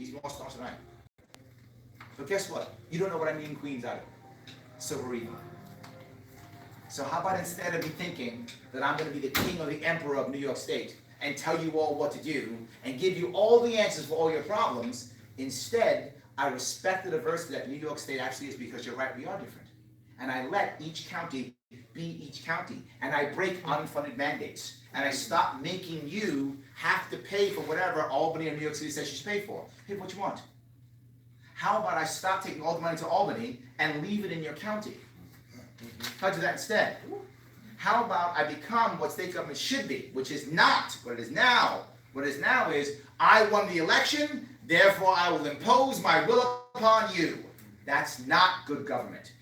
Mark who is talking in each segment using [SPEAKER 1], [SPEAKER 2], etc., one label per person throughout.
[SPEAKER 1] He's more staunch than I am. But guess what? You don't know what I mean Queens either. So we're even. So how about instead of me thinking that I'm going to be the king or the emperor of New York State and tell you all what to do and give you all the answers for all your problems, instead I respect the diversity that New York State actually is, because you're right, we are different. And I let each county be each county, and I break unfunded mandates, and I stop making you have to pay for whatever Albany or New York City says you should pay for. Hey, what you want? How about I stop taking all the money to Albany and leave it in your county? How do that instead? How about I become what state government should be, which is not what it is now. What it is now is, I won the election, therefore I will impose my will upon you. That's not good government.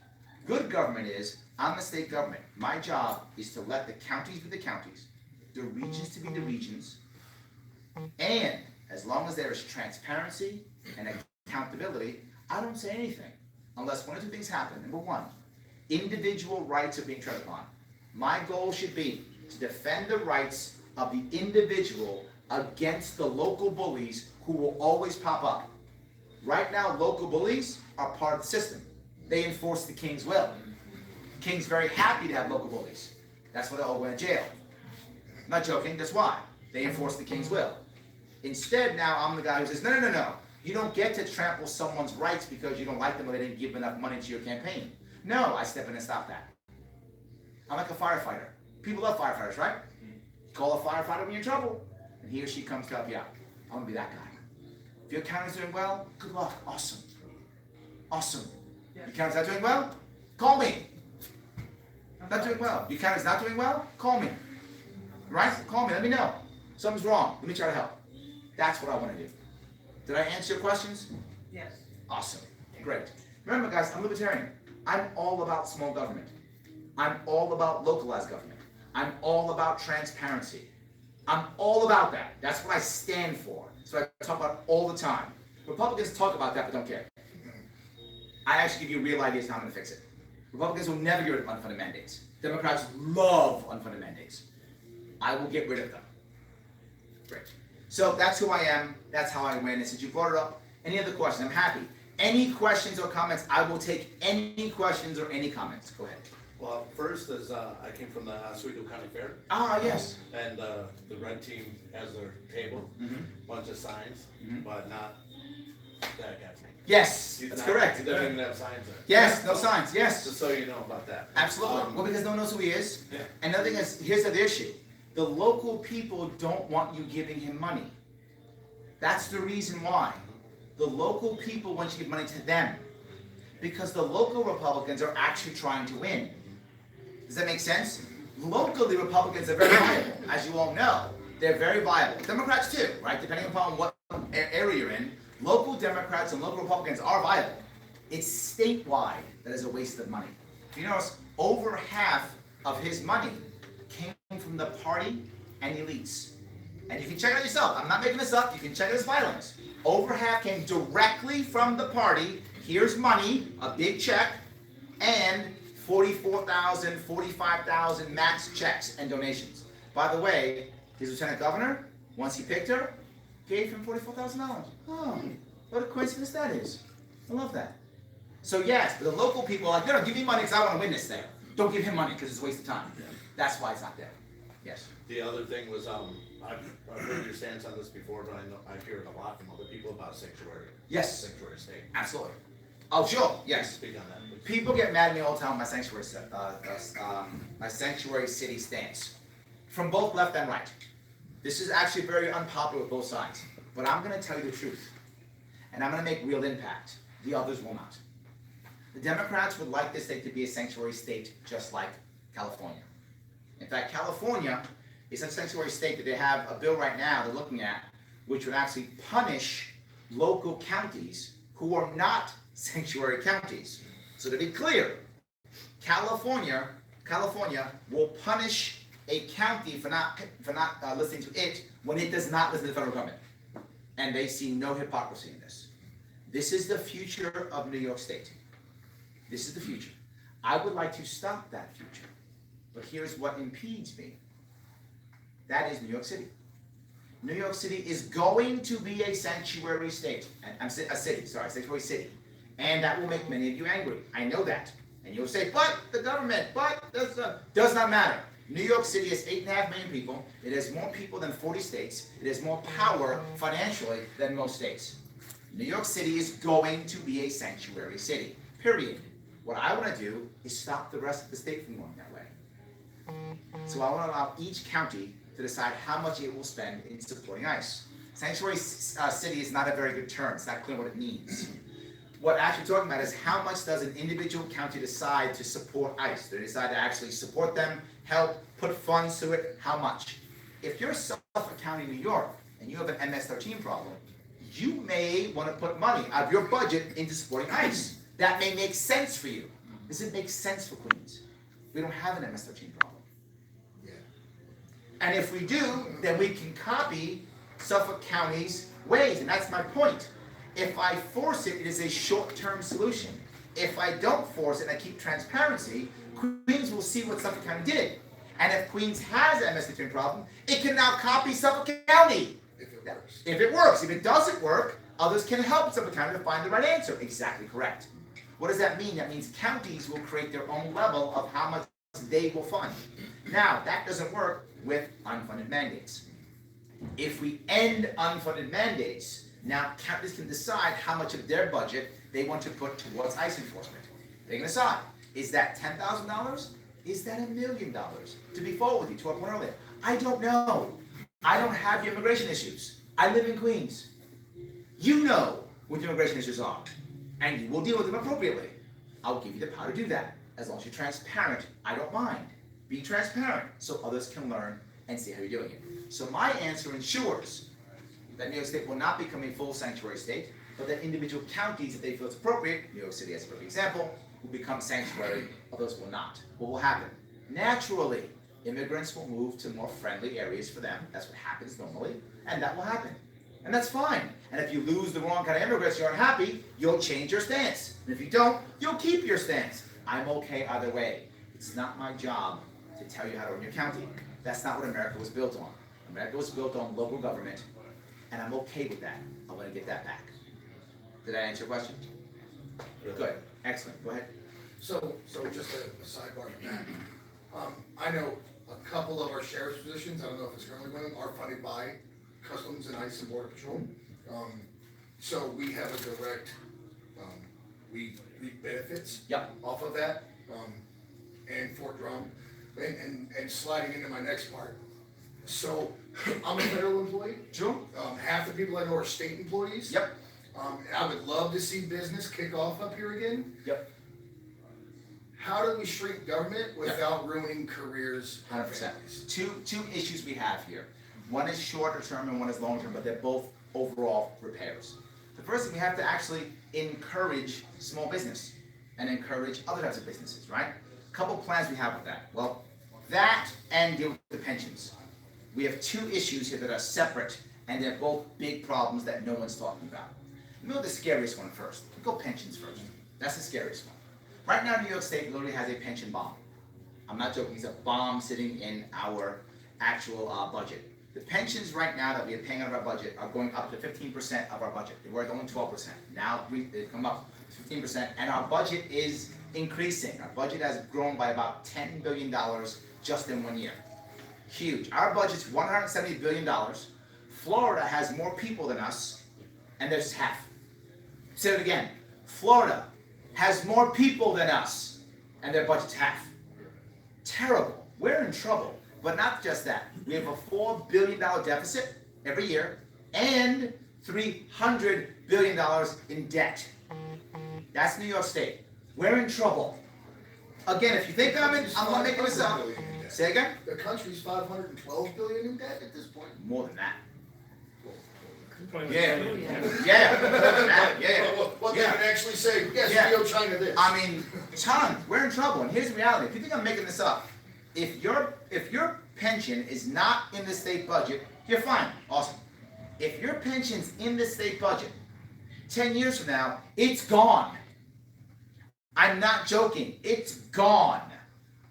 [SPEAKER 1] Good government is, I'm the state government. My job is to let the counties be the counties, the regions to be the regions, and as long as there is transparency and accountability, I don't say anything unless one or two things happen. Number one, individual rights are being tread upon. My goal should be to defend the rights of the individual against the local bullies who will always pop up. Right now, local bullies are part of the system. They enforce the king's will. The king's very happy to have local bullies. That's why they all went to jail. I'm not joking, that's why. They enforce the king's will. Instead, now I'm the guy who says, no. You don't get to trample someone's rights because you don't like them or they didn't give enough money to your campaign. No, I step in and stop that. I'm like a firefighter. People love firefighters, right? You call a firefighter when you're in trouble, and he or she comes to help you out. I'm gonna be that guy. If your county's doing well, good luck, awesome. Awesome. Your county's not doing well, call me. Not doing well. Your county's not doing well, call me. Right? Call me, let me know. Something's wrong, let me try to help. That's what I want to do. Did I answer your questions?
[SPEAKER 2] Yes.
[SPEAKER 1] Awesome. Great. Remember, guys, I'm libertarian. I'm all about small government. I'm all about localized government. I'm all about transparency. I'm all about that. That's what I stand for. So I talk about all the time. Republicans talk about that but don't care. I actually give you real ideas on how I'm going to fix it. Republicans will never get rid of unfunded mandates. Democrats love unfunded mandates. I will get rid of them. Great. So that's who I am. That's how I win. And since you brought it up, any other questions? I'm happy. Any questions or comments? I will take any questions or any comments. Go ahead.
[SPEAKER 3] Well, first is I came from the Oswego County Fair.
[SPEAKER 1] Ah, yes.
[SPEAKER 3] And the red team has their table, bunch of signs, but not that guy's name.
[SPEAKER 1] Yes,
[SPEAKER 3] He's
[SPEAKER 1] that's
[SPEAKER 3] not-
[SPEAKER 1] correct.
[SPEAKER 3] He doesn't even have signs there.
[SPEAKER 1] Yes, no signs. Yes.
[SPEAKER 3] Just so you know about that.
[SPEAKER 1] Absolutely. Well, because no one knows who he is.
[SPEAKER 3] Yeah.
[SPEAKER 1] And the thing is, here's the other issue. The local people don't want you giving him money. That's the reason why. The local people want you to give money to them. Because the local Republicans are actually trying to win. Does that make sense? Locally, Republicans are very viable. As you all know, they're very viable. Democrats too, right? Depending upon what area you're in, local Democrats and local Republicans are viable. It's statewide that is a waste of money. If you notice, over half of his money came from the party and elites. And you can check it out yourself. I'm not making this up. You can check it as filings. Over half came directly from the party. Here's money, a big check, and 44,000, 45,000 max checks and donations. By the way, his lieutenant governor, once he picked her, gave him $44,000. Oh, what a coincidence that is. I love that. So yes, the local people are like, no, give me money because I want to win this thing. Don't give him money because it's a waste of time. That's why it's not there. Yes.
[SPEAKER 3] The other thing was, I've heard your stance on this before, but I know I've heard a lot from other people about sanctuary.
[SPEAKER 1] Yes.
[SPEAKER 3] Sanctuary state.
[SPEAKER 1] Absolutely. Oh, sure. Yes.
[SPEAKER 3] Speak on that, please.
[SPEAKER 1] People get mad at me all the time on my sanctuary city stance, from both left and right. This is actually very unpopular with both sides, but I'm going to tell you the truth, and I'm going to make real impact. The others will not. The Democrats would like this state to be a sanctuary state, just like California. In fact, California is a sanctuary state that they have a bill right now they're looking at, which would actually punish local counties who are not sanctuary counties. So to be clear, California will punish a county for not listening to it when it does not listen to the federal government. And they see no hypocrisy in this. This is the future of New York State. This is the future. I would like to stop that future. But here's what impedes me. That is New York City. New York City is going to be a sanctuary state. A sanctuary city. And that will make many of you angry. I know that. And you'll say, but the government, does not matter. New York City has 8.5 million people. It has more people than 40 states. It has more power financially than most states. New York City is going to be a sanctuary city, period. What I want to do is stop the rest of the state from going that way. So I want to allow each county to decide how much it will spend in supporting ICE. Sanctuary city is not a very good term. It's not clear what it means. What actually talking about is how much does an individual county decide to support ICE? They decide to actually support them, help, put funds to it, how much? If you're Suffolk County, New York, and you have an MS-13 problem, you may want to put money out of your budget into supporting ICE. That may make sense for you. Does it make sense for Queens? We don't have an MS-13 problem.
[SPEAKER 2] Yeah.
[SPEAKER 1] And if we do, then we can copy Suffolk County's ways, and that's my point. If I force it, it is a short-term solution. If I don't force it and I keep transparency, Queens will see what Suffolk County did. And if Queens has an MS-13 problem, it can now copy Suffolk County.
[SPEAKER 2] If it works.
[SPEAKER 1] If it works. If it doesn't work, others can help Suffolk County to find the right answer. Exactly correct. What does that mean? That means counties will create their own level of how much they will fund. Now, that doesn't work with unfunded mandates. If we end unfunded mandates, now counties can decide how much of their budget they want to put towards ICE enforcement. They can decide, is that $10,000? Is that $1 million? To be forward with you, to our point earlier, I don't know. I don't have the immigration issues. I live in Queens. You know what the immigration issues are, and you will deal with them appropriately. I'll give you the power to do that. As long as you're transparent, I don't mind. Be transparent so others can learn and see how you're doing it. So my answer ensures that New York State will not become a full sanctuary state, but that individual counties, if they feel it's appropriate, New York City as a perfect example, will become sanctuary, others will not. What will happen? Naturally, immigrants will move to more friendly areas for them. That's what happens normally, and that will happen. And that's fine. And if you lose the wrong kind of immigrants, you're unhappy, you'll change your stance. And if you don't, you'll keep your stance. I'm okay either way. It's not my job to tell you how to run your county. That's not what America was built on. America was built on local government, and I'm okay with that. I want to get that back. Did I answer your question? Good. Excellent. Go ahead.
[SPEAKER 2] So just a sidebar from that. I know a couple of our sheriff's positions, I don't know if it's currently one of them, are funded by Customs and ICE and Border Patrol. So we have a direct, we reap benefits
[SPEAKER 1] Yep.
[SPEAKER 2] off of that, and Fort Drum. And sliding into my next part. So I'm a federal employee.
[SPEAKER 1] True.
[SPEAKER 2] Half the people I know are state employees.
[SPEAKER 1] Yep.
[SPEAKER 2] And I would love to see business kick off up here again.
[SPEAKER 1] Yep.
[SPEAKER 2] How do we shrink government without ruining careers and
[SPEAKER 1] 100%.
[SPEAKER 2] families?
[SPEAKER 1] Two issues we have here. One is shorter term and one is long term, but they're both overall repairs. The first thing, we have to actually encourage small business and encourage other types of businesses, right? A couple plans we have with that. Well, that and deal with the pensions. We have two issues here that are separate, and they're both big problems that no one's talking about. You know the scariest one first. We go pensions first. That's the scariest one. Right now, New York State literally has a pension bomb. I'm not joking, it's a bomb sitting in our actual budget. The pensions right now that we are paying out of our budget are going up to 15% of our budget. They were only 12%. Now they've come up to 15%, and our budget is increasing. Our budget has grown by about $10 billion just in 1 year. Huge. Our budget's $170 billion. Florida has more people than us, and there's half. Say it again. Florida has more people than us, and their budget's half. Terrible. We're in trouble. But not just that. We have a $4 billion deficit every year, and $300 billion in debt. That's New York State. We're in trouble. Again, if you think I'm not making this up. Say again?
[SPEAKER 2] The country's $512 billion in debt at this point.
[SPEAKER 1] More than that.
[SPEAKER 4] Yeah.
[SPEAKER 2] What they can actually say, yes,
[SPEAKER 1] Yeah.
[SPEAKER 2] we owe China this.
[SPEAKER 1] I mean, tons. We're in trouble. And here's the reality. If you think I'm making this up, if your pension is not in the state budget, you're fine. Awesome. If your pension's in the state budget, 10 years from now, it's gone. I'm not joking. It's gone.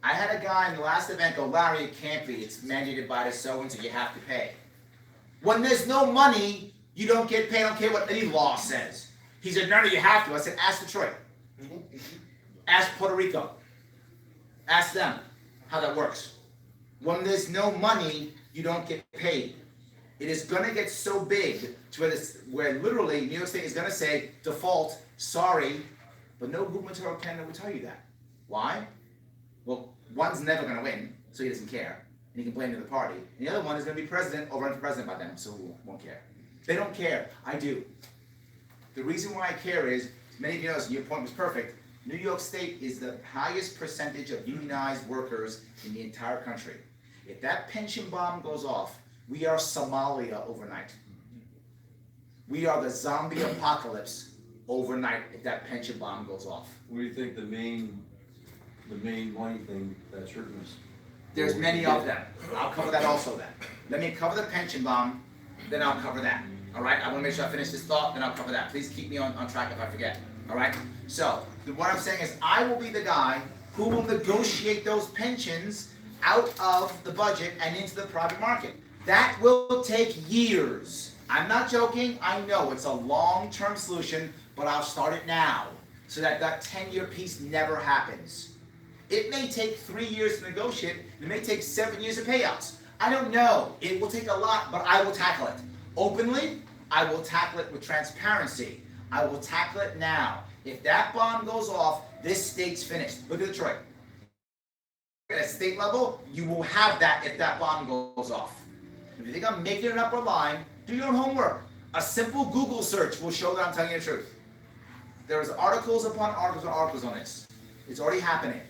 [SPEAKER 1] I had a guy in the last event go, Larry, it can't be. It's mandated by the so-and-so. You have to pay. When there's no money, you don't get paid. I don't care what any law says. He said, no, you have to. I said, ask Detroit. Ask Puerto Rico. Ask them how that works. When there's no money, you don't get paid. It is going to get so big to where literally New York State is going to say, default, sorry, but no gubernatorial candidate will tell you that. Why? Well, one's never going to win, so he doesn't care, and he can blame the other party. And the other one is going to be president or run for president by them, so he won't care. They don't care. I do. The reason why I care is, many of you know, your point was perfect, New York State is the highest percentage of unionized workers in the entire country. If that pension bomb goes off, we are Somalia overnight. We are the zombie apocalypse overnight if that pension bomb goes off.
[SPEAKER 4] What do you think the main money thing that's hurting us?
[SPEAKER 1] There's many of them. I'll cover that also then. Let me cover the pension bomb, then I'll cover that. All right? I want to make sure I finish this thought, then I'll cover that. Please keep me on track if I forget. All right? So, what I'm saying is I will be the guy who will negotiate those pensions out of the budget and into the private market. That will take years. I'm not joking. I know it's a long-term solution, but I'll start it now so that 10-year piece never happens. It may take 3 years to negotiate. It may take 7 years of payouts. I don't know. It will take a lot, but I will tackle it. Openly, I will tackle it with transparency. I will tackle it now. If that bomb goes off, this state's finished. Look at Detroit. At a state level, you will have that if that bomb goes off. If you think I'm making an upper line, do your own homework. A simple Google search will show that I'm telling you the truth. There's articles upon articles and articles on this. It's already happening.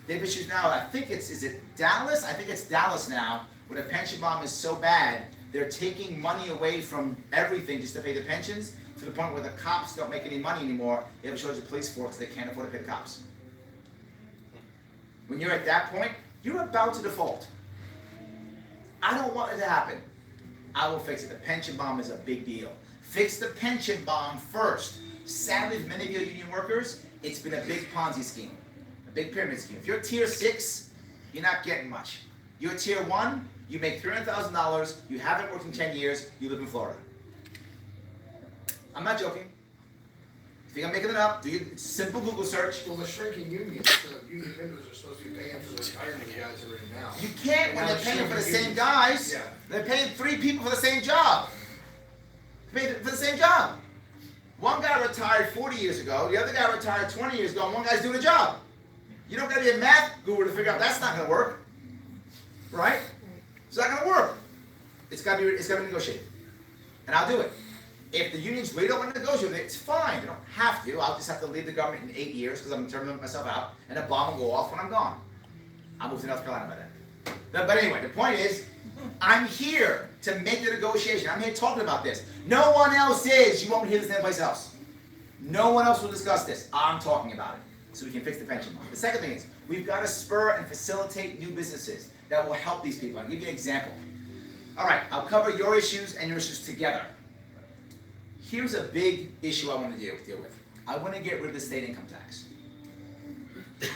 [SPEAKER 1] They've issued now, I think is it Dallas? I think it's Dallas now, where the pension bomb is so bad, they're taking money away from everything just to pay the pensions, to the point where the cops don't make any money anymore. They have a shortage of police force, they can't afford to pay the cops. When you're at that point, you're about to default. I don't want it to happen. I will fix it. The pension bomb is a big deal. Fix the pension bomb first. Sadly, for many of you union workers, it's been a big Ponzi scheme, a big pyramid scheme. If you're tier 6, you're not getting much. You're tier 1, you make $300,000, you haven't worked in 10 years, you live in Florida. I'm not joking. If you think I'm making it up, do a simple Google search.
[SPEAKER 2] Well, the shrinking unions, the union members are supposed to be paying for the retirement guys already now.
[SPEAKER 1] You can't when they're paying for the same guys.
[SPEAKER 2] Yeah.
[SPEAKER 1] They're paying 3 people for the same job. Paid for the same job. One guy retired 40 years ago, the other guy retired 20 years ago, and one guy's doing a job. You don't got to be a math guru to figure out that's not going to work. Right? It's not going to work. It's got to be negotiated. And I'll do it. If the unions really don't want to negotiate with it, it's fine. They don't have to. I'll just have to leave the government in 8 years because I'm determined myself out, and a bomb will go off when I'm gone. I'll move to North Carolina by then. But anyway, the point is, I'm here to make the negotiation. I'm here talking about this. No one else is. You won't hear this anyplace else. No one else will discuss this. I'm talking about it, so we can fix the pension bomb. The second thing is, we've got to spur and facilitate new businesses that will help these people. I'll give you an example. All right, I'll cover your issues and your issues together. Here's a big issue I want to deal with. I want to get rid of the state income tax.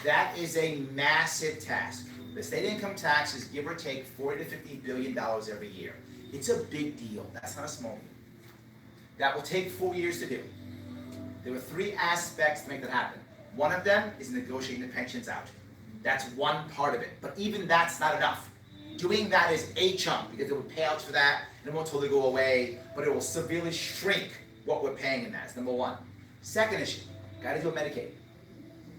[SPEAKER 1] That is a massive task. The state income tax is give or take $40 to $50 billion every year. It's a big deal. That's not a small deal. That will take 4 years to do. There were 3 aspects to make that happen. One of them is negotiating the pensions out. That's one part of it. But even that's not enough. Doing that is a chunk because there were payouts for that, and it won't totally go away, but it will severely shrink what we're paying in that. That's number one. Second issue, got to do with Medicaid.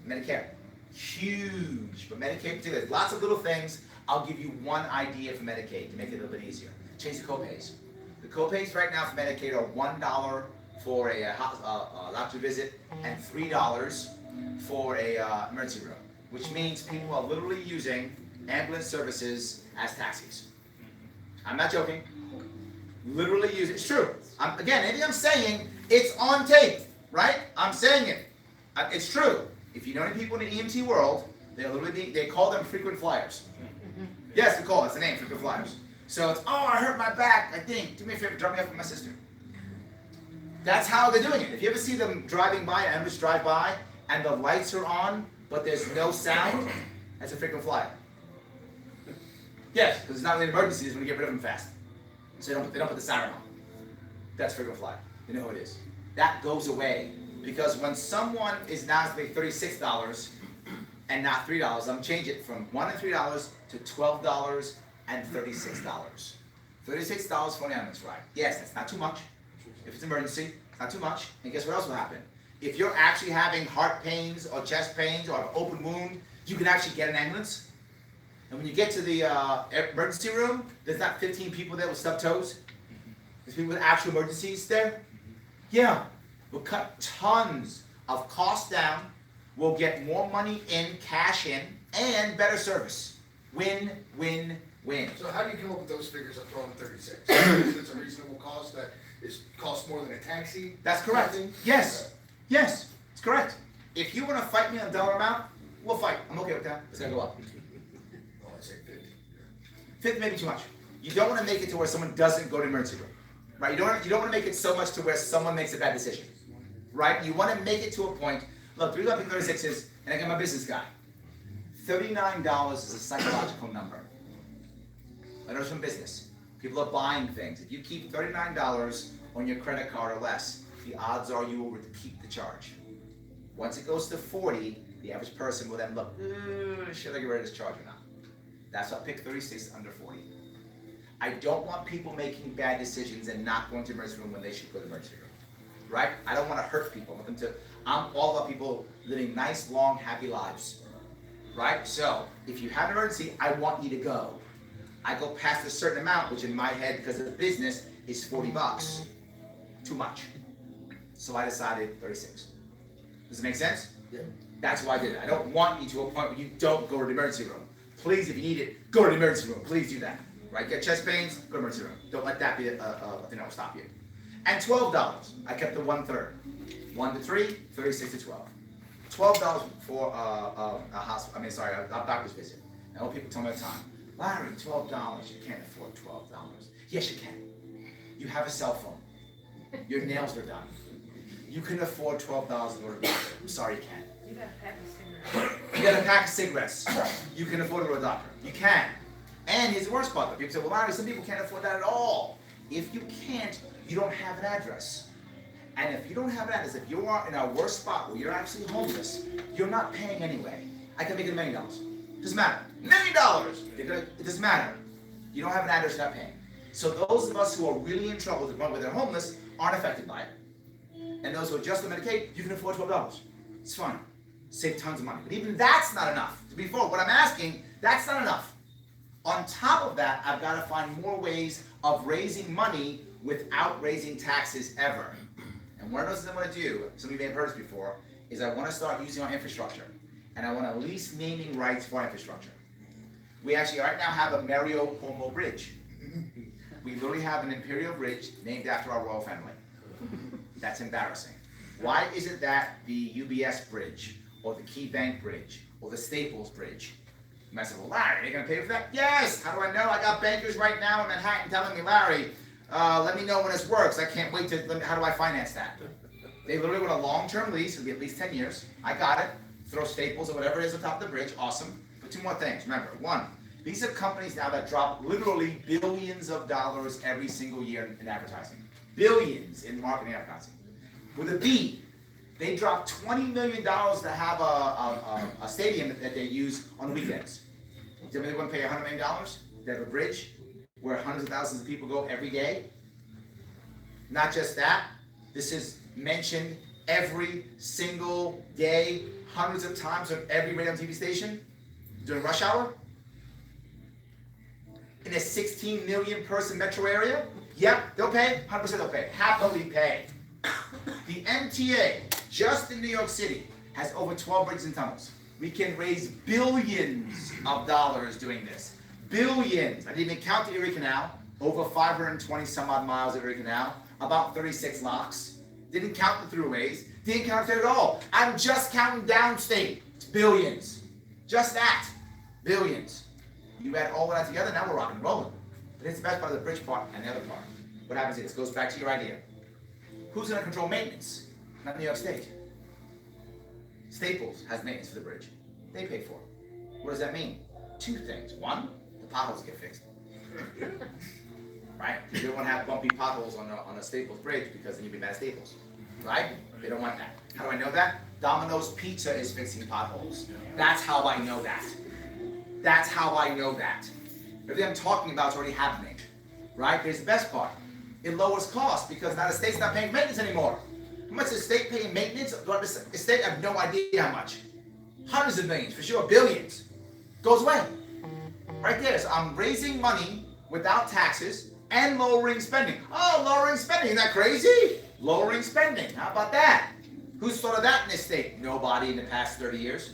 [SPEAKER 1] Medicare, huge, but Medicaid particularly, lots of little things. I'll give you one idea for Medicaid to make it a little bit easier. Change the copays. The copays right now for Medicaid are $1 for a doctor visit and $3 for a emergency room, which means people are literally using ambulance services as taxis. I'm not joking. Literally use it. It's true. Again, anything I'm saying, it's on tape, right? I'm saying it. It's true. If you know any people in the EMT world, they call them frequent flyers. Yes, we call it. It's the name, frequent flyers. So it's, oh, I hurt my back. I think, do me a favor, drop me off with my sister. That's how they're doing it. If you ever see them driving by, ambulance drive by, and the lights are on, but there's no sound, that's a frequent flyer. Yes, because it's not really an emergency, it's when you get rid of them fast. So they don't put the siren on. That's frequent flyer. You know who it is. That goes away because when someone is now to pay $36 and not $3, I'm gonna change it from $1 and $3 to $12 and $36. $36 for an ambulance ride. Yes, that's not too much. If it's an emergency, it's not too much. And guess what else will happen? If you're actually having heart pains or chest pains or an open wound, you can actually get an ambulance. And when you get to the emergency room, there's not 15 people there with stubbed toes. There's people with actual emergencies there. Yeah, we'll cut tons of costs down. We'll get more money in, cash in, and better service. Win, win, win.
[SPEAKER 2] So how do you come up with those figures of 12 and 36? It's a reasonable cost that costs more than a taxi?
[SPEAKER 1] That's correct.
[SPEAKER 2] Nothing?
[SPEAKER 1] Yes,
[SPEAKER 2] Okay.
[SPEAKER 1] yes, it's correct. If you want to fight me on a dollar amount, we'll fight. I'm okay with that. It's gonna go up.
[SPEAKER 2] Oh, I say 50.
[SPEAKER 1] 50 maybe too much. You don't want to make it to where someone doesn't go to the emergency room, right? You don't want to make it so much to where someone makes a bad decision, right? You want to make it to a point. Look, 336 is, and again, I'm a business guy. $39 is a psychological number. I know it's from business. People are buying things. If you keep $39 on your credit card or less, the odds are you will keep the charge. Once it goes to 40, the average person will then look, should I get rid of this charge or not? That's why I pick 36 under 40. I don't want people making bad decisions and not going to the emergency room when they should go to the emergency room. Right? I don't want to hurt people. I'm all about people living nice, long, happy lives. Right? So, if you have an emergency, I want you to go. I go past a certain amount, which in my head, because of the business, is $40. Too much. So I decided 36. Does it make sense?
[SPEAKER 2] Yeah.
[SPEAKER 1] That's why I did it. I don't want you to a point where you don't go to the emergency room. Please, if you need it, go to the emergency room. Please do that. Right? Get chest pains, go to the emergency room. Don't let that be a thing that will stop you. And $12. I kept the 1/3. 1 to 3, 36 to 12. $12 for a doctor's visit. And old people tell me all the time, Larry, $12, you can't afford $12. Yes, you can. You have a cell phone. Your nails are done. You can afford $12 to go to the doctor. I'm sorry you can't.
[SPEAKER 5] You got a pack of cigarettes.
[SPEAKER 1] You got a pack of cigarettes. You can afford to go to the doctor. You can. And here's the worst part. People say, well, Larry, some people can't afford that at all. If you can't, you don't have an address. And if you don't have an address, if you are in a worse spot where you're actually homeless, you're not paying anyway. I can make it $1 million. Doesn't matter. $1 million! It doesn't matter. You don't have an address, you're not paying. So those of us who are really in trouble to the point where they're homeless aren't affected by it. And those who are just on Medicaid, you can afford $12. It's fine. Save tons of money. But even that's not enough. To be fair, what I'm asking, that's not enough. On top of that, I've got to find more ways of raising money without raising taxes ever. And one of those things I want to do, some of you may have heard this before, is I want to start using our infrastructure. And I want to lease naming rights for our infrastructure. We actually right now have a Mario Cuomo Bridge. We literally have an imperial bridge named after our royal family. That's embarrassing. Why isn't that the UBS bridge, or the Key Bank bridge, or the Staples bridge? And I said, well, Larry, are they going to pay for that? Yes! How do I know? I got bankers right now in Manhattan telling me, Larry, let me know when this works. I can't wait to, how do I finance that? They literally want a long-term lease, it'll be at least 10 years. I got it. Throw Staples or whatever it is on top of the bridge, awesome. But two more things, remember. One, these are companies now that drop literally billions of dollars every single year in advertising. Billions in marketing and advertising. With a B, they drop $20 million to have a stadium that they use on weekends. Do you think they want to pay $100 million to have a bridge where hundreds of thousands of people go every day? Not just that, this is mentioned every single day, hundreds of times on every radio and TV station during rush hour. In a 16 million person metro area, yep, they'll pay, 100% they'll pay, happily pay. The MTA, just in New York City, has over 12 bridges and tunnels. We can raise billions of dollars doing this. Billions. I didn't even count the Erie Canal, over 520 some odd miles of Erie Canal, about 36 locks. Didn't count the throughways, didn't count that at all. I'm just counting downstate. It's billions. Just that. Billions. You add all of that together, now we're rocking and rolling. But it's the best part of the bridge part and the other part. What happens is, this goes back to your idea. Who's going to control maintenance? Not New York State. Staples has maintenance for the bridge. They pay for it. What does that mean? Two things. One, the potholes get fixed. right? You don't want to have bumpy potholes on a Staples bridge because then you'd be mad at Staples, right? They don't want that. How do I know that? Domino's Pizza is fixing potholes. That's how I know that. That's how I know that. Everything I'm talking about is already happening, right? Here's the best part. It lowers costs because now the state's not paying maintenance anymore. How much is the state paying maintenance? The state, I have no idea how much. Hundreds of millions, for sure, billions. Goes away. Right there. So I'm raising money without taxes and lowering spending. Oh, lowering spending, isn't that crazy? Lowering spending, how about that? Who's thought of that in this state? Nobody in the past 30 years.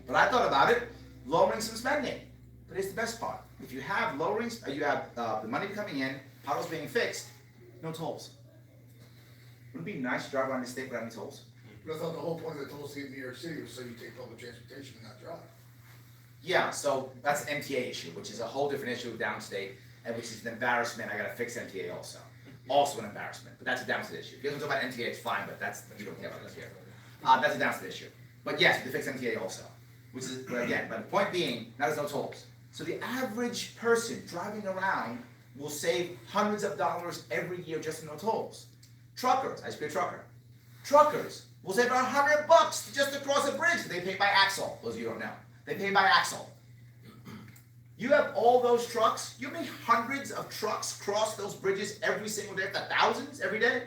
[SPEAKER 1] But I thought about it, lowering some spending. But here's the best part. If you have the money coming in, potholes being fixed, no tolls. Wouldn't it be nice to drive around the state without any tolls?
[SPEAKER 2] But I thought the whole point of the tolls in New York City was so you take public transportation and not drive.
[SPEAKER 1] Yeah, so that's an MTA issue, which is a whole different issue downstate, and which is an embarrassment. I gotta fix MTA also. Also an embarrassment, but that's a downstate issue. If you don't talk about MTA, it's fine, but you don't care about this here. That's a downstate issue. But yes, to fix MTA also. Which is, but again, but the point being, now there's no tolls. So the average person driving around will save hundreds of dollars every year just in no tolls. Truckers, I used to be a trucker. Truckers will save $100 just to cross a bridge. They pay by axle, those of you who don't know. They pay by axle. You have all those trucks, you mean hundreds of trucks cross those bridges every single day, thousands every day?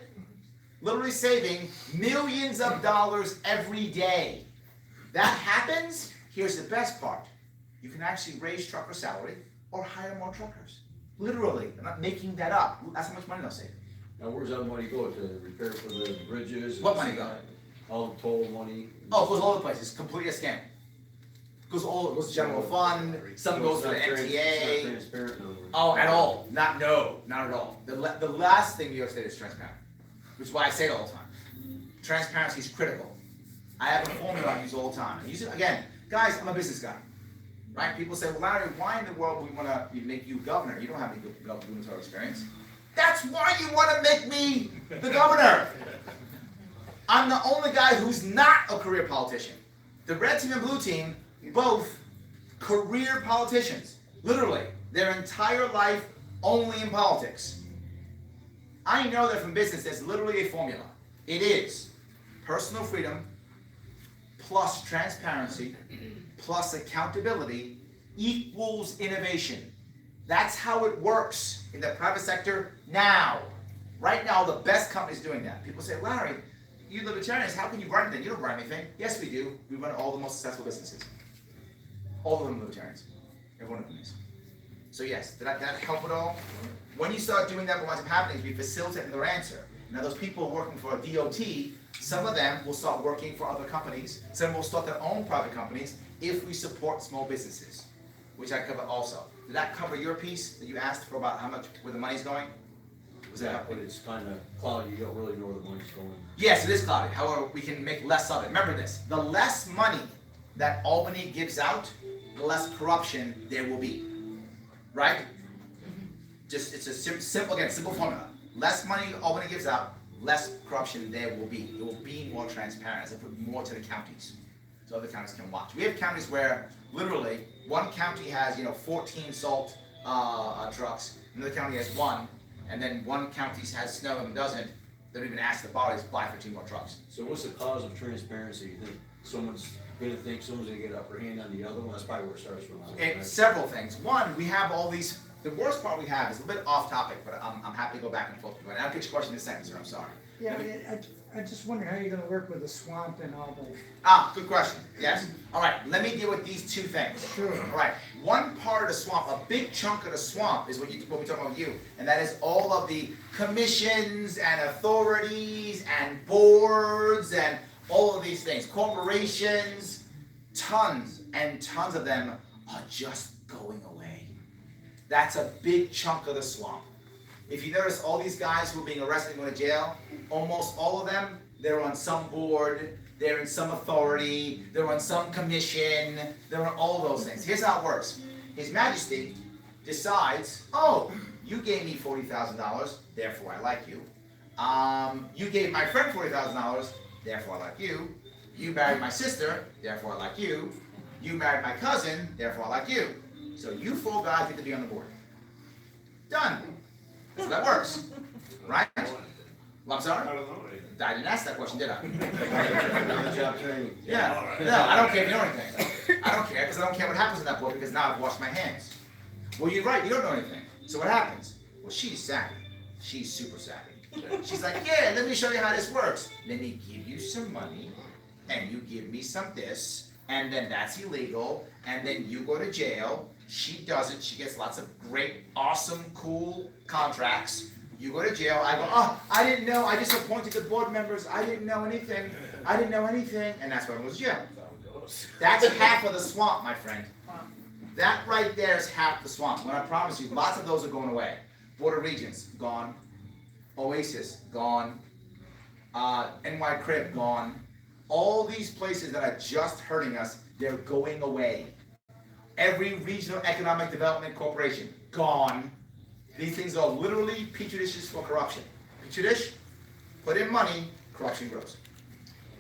[SPEAKER 1] Literally saving millions of dollars every day. That happens, here's the best part. You can actually raise trucker salary or hire more truckers. Literally, I'm not making that up. That's how much money they'll save.
[SPEAKER 4] Now, where's that money go, to repair for the bridges?
[SPEAKER 1] What money go?
[SPEAKER 4] All the toll money?
[SPEAKER 1] Oh, it goes all over the place, it's completely a scam. It goes to general fund, some goes to the
[SPEAKER 4] It's not
[SPEAKER 1] MTA.
[SPEAKER 4] transparent, in other words.
[SPEAKER 1] Oh, at all, not at all. The last thing New York State is transparent, which is why I say it all the time. Transparency is critical. I have a formula I use all the time. I use it, again, guys, I'm a business guy, right? People say, well, Larry, why in the world would we want to make you governor? You don't have any gubernatorial experience. That's why you want to make me the governor. I'm the only guy who's not a career politician. The red team and blue team, both career politicians. Literally, their entire life only in politics. I know that from business, there's literally a formula. It is personal freedom plus transparency plus accountability equals innovation. That's how it works in the private sector now. Right now, the best companies doing that. People say, Larry, you libertarians, how can you run anything? You don't run anything. Yes, we do. We run all the most successful businesses. All of them libertarians. Every one of them is. So yes, did that help at all? When you start doing that, what winds up happening is we facilitate their answer. Now those people working for a DOT, some of them will start working for other companies. Some will start their own private companies if we support small businesses, which I cover also. Did that cover your piece that you asked for about how much, where the money's going? Was that
[SPEAKER 4] Yeah,
[SPEAKER 1] helpful?
[SPEAKER 4] but it's kind of cloudy, you don't really know where the money's going.
[SPEAKER 1] Yes, it is cloudy. However, we can make less of it. Remember this, the less money that Albany gives out, the less corruption there will be. Right? Just, it's a simple formula. Less money Albany gives out, less corruption there will be. It will be more transparent as I put more to the counties. So other counties can watch. We have counties where literally one county has 14 salt trucks, another county has one, and then one county has snow and doesn't. They don't even ask the bodies to buy 15 more trucks.
[SPEAKER 4] So what's the cause of transparency? You think someone's gonna get an upper hand on the other one? That's probably where it starts from.
[SPEAKER 1] It's several things. One, we have all these. The worst part we have is a little bit off topic, but I'm happy to go back and forth. And I'll get your question in a second, sir. I'm sorry.
[SPEAKER 6] Yeah, I just wonder how you're gonna work with the swamp and all the.
[SPEAKER 1] Good question. Yes. All right. Let me deal with these two things.
[SPEAKER 6] Sure.
[SPEAKER 1] All right. One part of the swamp, a big chunk of the swamp, is what we talk about with you, and that is all of the commissions and authorities and boards and all of these things, corporations. Tons and tons of them are just going away. That's a big chunk of the swamp. If you notice, all these guys who are being arrested and going to jail, almost all of them, they're on some board, they're in some authority, they're on some commission, they're on all those things. Here's how it works. His Majesty decides, oh, you gave me $40,000, therefore I like you. You gave my friend $40,000, therefore I like you. You married my sister, therefore I like you. You married my cousin, therefore I like you. So you four guys get to be on the board. Done. That's how that works, right?
[SPEAKER 3] I don't
[SPEAKER 1] Well, I'm sorry?
[SPEAKER 3] know anything.
[SPEAKER 1] I didn't ask that question, did I?
[SPEAKER 4] Good job training.
[SPEAKER 1] Yeah, no, I don't care if you know anything. I don't care, because I don't care what happens in that book, because now I've washed my hands. Well, you're right, you don't know anything. So what happens? Well, she's savvy. She's super savvy. She's like, yeah, let me show you how this works. Let me give you some money, and you give me some this, and then that's illegal, and then you go to jail. She does it, she gets lots of great, awesome, cool contracts. You go to jail, I go, oh, I didn't know, I just appointed the board members, I didn't know anything, and that's why I goes to jail.
[SPEAKER 3] That's how it goes.
[SPEAKER 1] That's half of the swamp, my friend. That right there is half the swamp. When I promise you, lots of those are going away. Board of Regents, gone. Oasis, gone. NY Crib, gone. All these places that are just hurting us, they're going away. Every regional economic development corporation, gone. These things are literally petri dishes for corruption. Petri dish, put in money, corruption grows.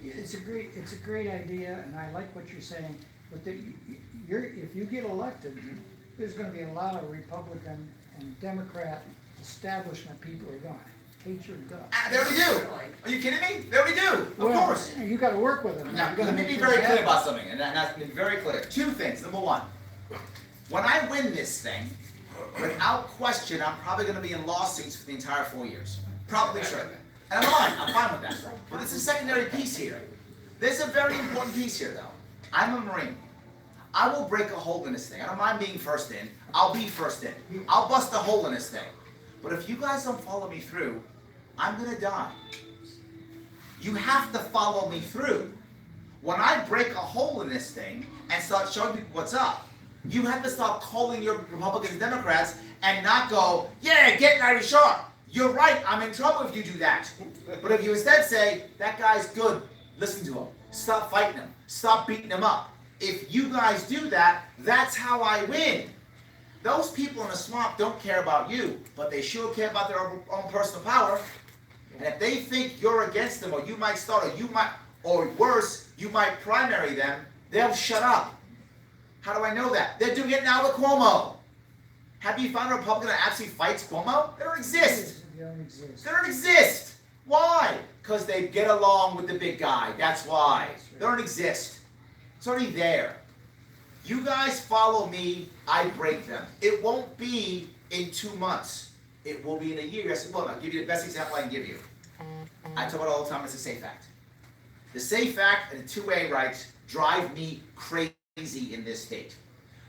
[SPEAKER 6] It's a great idea, and I like what you're saying, but if you get elected, there's gonna be a lot of Republican and Democrat establishment people who are gonna hate your guts.
[SPEAKER 1] Ah, they already do. Are you kidding me? They already do. Of
[SPEAKER 6] Well,
[SPEAKER 1] course.
[SPEAKER 6] You gotta work with them.
[SPEAKER 1] Now,
[SPEAKER 6] You gotta
[SPEAKER 1] let me
[SPEAKER 6] make
[SPEAKER 1] be
[SPEAKER 6] sure
[SPEAKER 1] very
[SPEAKER 6] it's
[SPEAKER 1] clear
[SPEAKER 6] happening.
[SPEAKER 1] about something, and that's be very clear. Two things. Number one, when I win this thing, without question, I'm probably going to be in lawsuits for the entire 4 years. Probably sure. And I'm fine with that. But there's a secondary piece here. There's a very important piece here, though. I'm a Marine. I will break a hole in this thing. I don't mind being first in. I'll be first in. I'll bust a hole in this thing. But if you guys don't follow me through, I'm going to die. You have to follow me through. When I break a hole in this thing and start showing people what's up, you have to stop calling your Republicans and Democrats and not go, yeah, get Larry Shaw. You're right, I'm in trouble if you do that. But if you instead say, that guy's good, listen to him. Stop fighting him. Stop beating him up. If you guys do that, that's how I win. Those people in the swamp don't care about you, but they sure care about their own personal power. And if they think you're against them, or you might start, or worse, you might primary them, they'll shut up. How do I know that? They're doing it now with Cuomo. Have you found a Republican that actually fights Cuomo? They don't exist.
[SPEAKER 6] They don't exist.
[SPEAKER 1] They don't exist. Why? Because they get along with the big guy. That's why. They don't exist. It's already there. You guys follow me, I break them. It won't be in 2 months. It will be in a year. I said, well, I'll give you the best example I can give you. I talk about it all the time, it's the SAFE Act. The SAFE Act and the 2A rights drive me crazy in this state.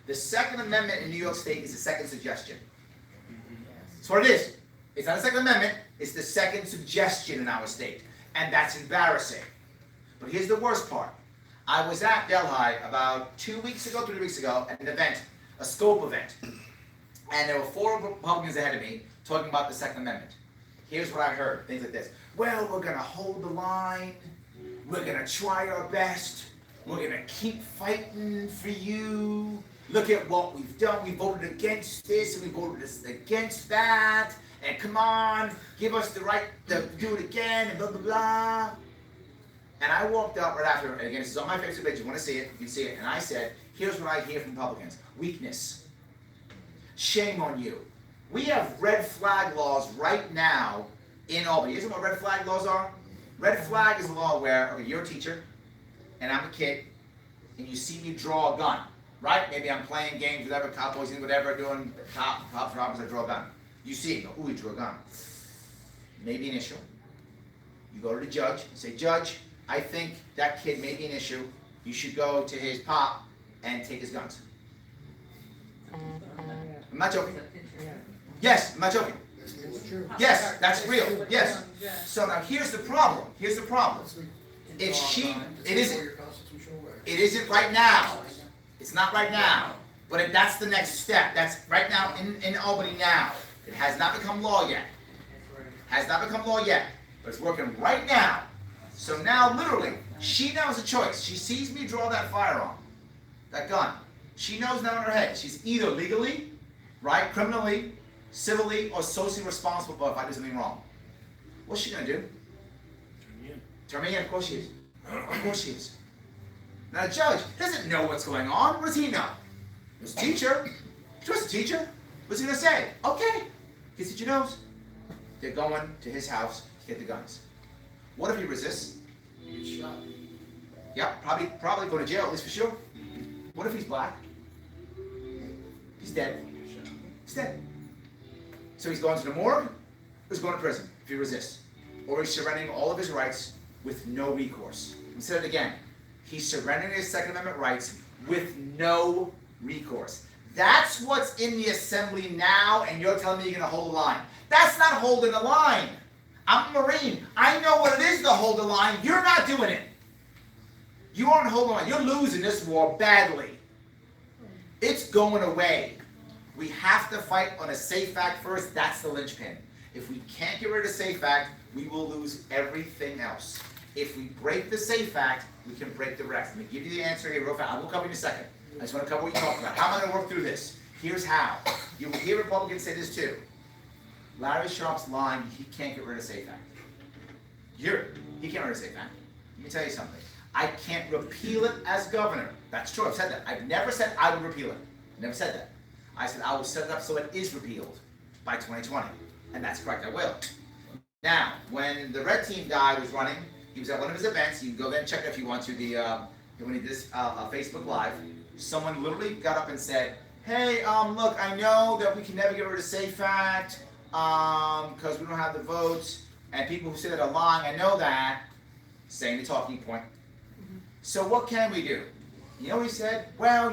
[SPEAKER 1] The Second Amendment in New York State is the second suggestion. That's what it is. It's not a Second Amendment, it's the second suggestion in our state. And that's embarrassing. But here's the worst part. I was at Delhi about 3 weeks ago, at an event, a scope event. And there were 4 Republicans ahead of me talking about the Second Amendment. Here's what I heard, things like this. Well, we're gonna hold the line. We're gonna try our best. We're gonna keep fighting for you. Look at what we've done. We voted against this and we voted against that. And come on, give us the right to do it again and blah, blah, blah. And I walked up right after, and again, this is on my Facebook page. You want to see it, you can see it. And I said, here's what I hear from Republicans. Weakness. Shame on you. We have red flag laws right now in Albany. Isn't what red flag laws are? Red flag is a law where, okay, you're a teacher, and I'm a kid, and you see me draw a gun, right? Maybe I'm playing games, whatever, cowboys, whatever, doing cops, robbers, I draw a gun. You see it, ooh, he drew a gun. Maybe an issue. You go to the judge and say, Judge, I think that kid may be an issue. You should go to his pop and take his guns. I'm not joking. Yes, I'm not joking.
[SPEAKER 6] It's true.
[SPEAKER 1] Yes, that's real. Yes. So now here's the problem. Here's the problem. If she, it isn't right now. It's not right now. But that's the next step. That's right now in Albany now. It has not become law yet. Has not become law yet. But it's working right now. So now, literally, she now has a choice. She sees me draw that firearm, that gun. She knows now in her head, she's either legally, right, criminally, civilly, or socially responsible for if I do something wrong. What's she gonna do? Turn me in. Of course she is. Of course she is. Now, the judge doesn't know what's going on. What does he know? He's a teacher. He was a teacher. What's he gonna say? Okay. He said, you know, they're going to his house to get the guns. What if he resists?
[SPEAKER 2] He gets shot.
[SPEAKER 1] Yeah, probably go to jail, at least for sure. What if he's black? He's dead. He's dead. So he's going to the morgue, or he's going to prison if he resists. Or he's surrendering all of his rights with no recourse. Let me say it again. He's surrendering his Second Amendment rights with no recourse. That's what's in the assembly now, and you're telling me you're going to hold the line. That's not holding the line. I'm a Marine. I know what it is to hold the line. You're not doing it. You aren't holding the line. You're losing this war badly. It's going away. We have to fight on a SAFE Act first. That's the linchpin. If we can't get rid of SAFE Act, we will lose everything else. If we break the SAFE Act, we can break the rest. Let me give you the answer here real fast. I will cover in a second. I just want to cover what you talked about. How am I going to work through this? Here's how. You will hear Republicans say this too. Larry Sharp's lying. He can't get rid of SAFE Act. He can't get rid of SAFE Act. Let me tell you something. I can't repeal it as governor. That's true. I've said that. I've never said I would repeal it. Never said that. I said I will set it up so it is repealed by 2020. And that's correct. I will. Now, when the red team guy was running, he was at one of his events. You can go there and check it if you want to. When he did this Facebook Live, someone literally got up and said, "Hey, look, I know that we can never get rid of SAFE Act because we don't have the votes, and people who say that are lying. I know that." Saying the talking point. So what can we do? You know what he said? Well,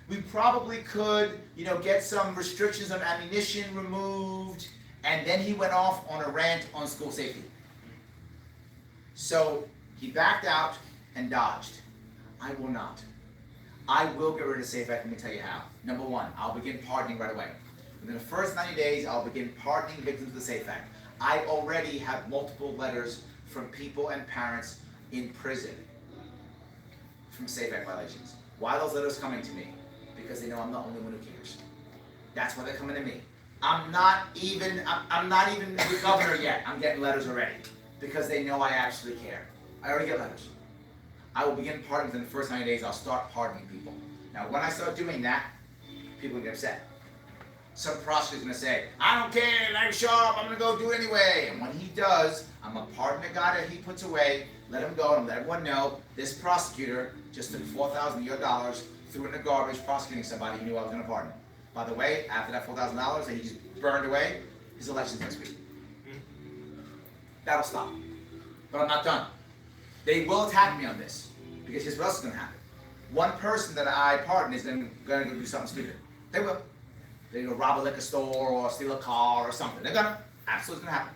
[SPEAKER 1] we probably could, get some restrictions on ammunition removed. And then he went off on a rant on school safety. So he backed out and dodged. I will not. I will get rid of SAFE Act. Let me tell you how. Number one, I'll begin pardoning right away. Within the first 90 days, I'll begin pardoning victims of the SAFE Act. I already have multiple letters from people and parents in prison from SAFE Act violations. Why are those letters coming to me? Because they know I'm the only one who cares. That's why they're coming to me. I'm not even the governor yet. I'm getting letters already because they know I actually care. I already get letters. I will begin pardoning within the first 90 days. I'll start pardoning people. Now, when I start doing that, people will get upset. Some prosecutor's gonna say, "I don't care, Larry Sharp, I'm gonna go do it anyway." And when he does, I'm gonna pardon the guy that he puts away, let him go, and let everyone know this prosecutor just took $4,000 of your dollars, threw it in the garbage, prosecuting somebody he knew I was gonna pardon. By the way, after that $4,000 that he just burned away, his election's next week. That'll stop. But I'm not done. They will attack me on this, because here's what else is gonna happen. One person that I pardon is gonna go do something stupid. They will. They're gonna rob a liquor store or steal a car or something. They're gonna. Absolutely gonna happen.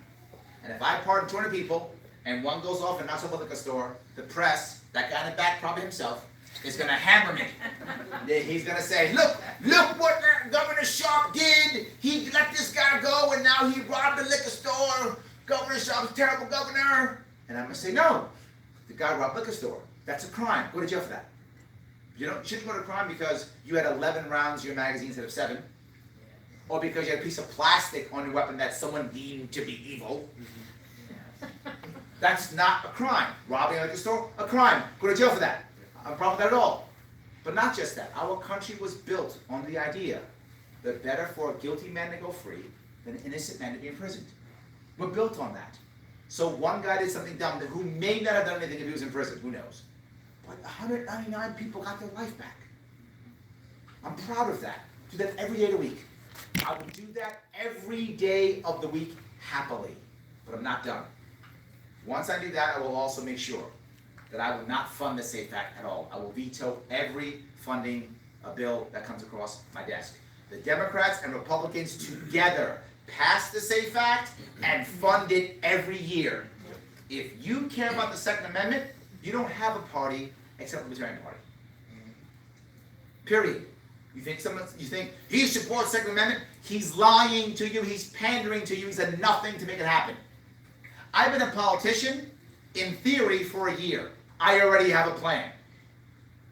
[SPEAKER 1] And if I pardon 200 people and one goes off and knocks up a liquor store, the press, that guy in the back, probably himself, is gonna hammer me. He's gonna say, look what Governor Sharp did. He let this guy go and now he robbed the liquor store. Governor Sharp's a terrible governor. And I'm gonna say, no, the guy robbed a liquor store. That's a crime. Go to jail for that. You shouldn't go to crime because you had 11 rounds in your magazine instead of 7. Or because you had a piece of plastic on your weapon that someone deemed to be evil. That's not a crime. Robbing a liquor store, a crime. Go to jail for that. I have a problem with that at all. But not just that. Our country was built on the idea that better for a guilty man to go free than an innocent man to be imprisoned. We're built on that. So one guy did something dumb who may not have done anything if he was in prison. Who knows? But 199 people got their life back. I'm proud of that. Do that every day of the week. I will do that every day of the week happily. But I'm not done. Once I do that, I will also make sure that I will not fund the SAFE Act at all. I will veto every funding bill that comes across my desk. The Democrats and Republicans together pass the SAFE Act and fund it every year. If you care about the Second Amendment, you don't have a party except the Libertarian Party. Period. You think he supports Second Amendment? He's lying to you. He's pandering to you. He's done nothing to make it happen. I've been a politician, in theory, for a year. I already have a plan.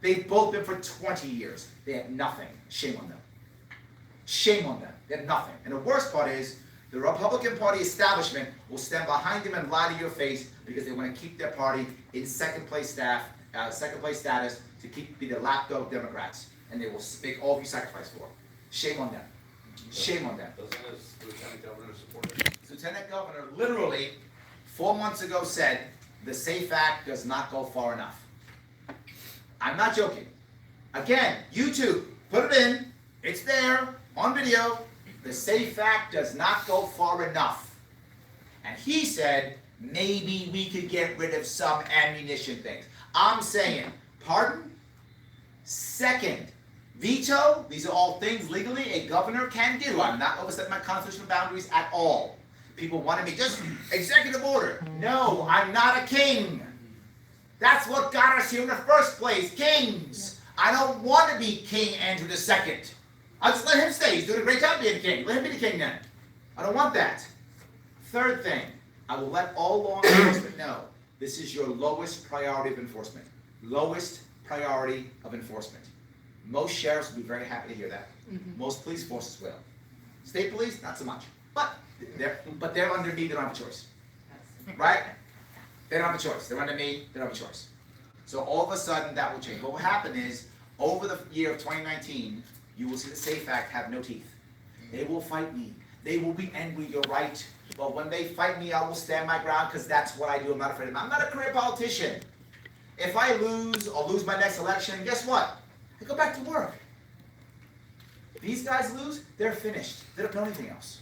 [SPEAKER 1] They've both been for 20 years. They have nothing. Shame on them. Shame on them. They have nothing. And the worst part is, the Republican Party establishment will stand behind them and lie to your face because they want to keep their party in second place status to be the lapdog Democrats. And they will make all of you sacrifice for. Shame on them. Shame on them.
[SPEAKER 3] Doesn't his lieutenant governor support it?
[SPEAKER 1] Lieutenant Governor literally 4 months ago said, the SAFE Act does not go far enough. I'm not joking. Again, YouTube, put it in, it's there, on video. The SAFE Act does not go far enough. And he said, maybe we could get rid of some ammunition things. I'm saying, pardon? Second, veto, these are all things legally a governor can do. I'm not overstepping my constitutional boundaries at all. People wanted me just executive order. No, I'm not a king. That's what got us here in the first place, kings. I don't want to be King Andrew II. I'll just let him stay. He's doing a great job being king. Let him be the king then. I don't want that. Third thing, I will let all law enforcement know this is your lowest priority of enforcement. Lowest priority of enforcement. Most sheriffs will be very happy to hear that. Most police forces will. State police, not so much. But they're under me, they don't have a choice. Right? They don't have a choice. They're under me, they don't have a choice. So all of a sudden that will change. What will happen is, over the year of 2019, you will see the SAFE Act have no teeth. They will fight me. They will be angry, you're right. But when they fight me, I will stand my ground because that's what I do. I'm not afraid of them. I'm not a career politician. If I lose or lose my next election, guess what? I go back to work. If these guys lose, they're finished. They don't know anything else.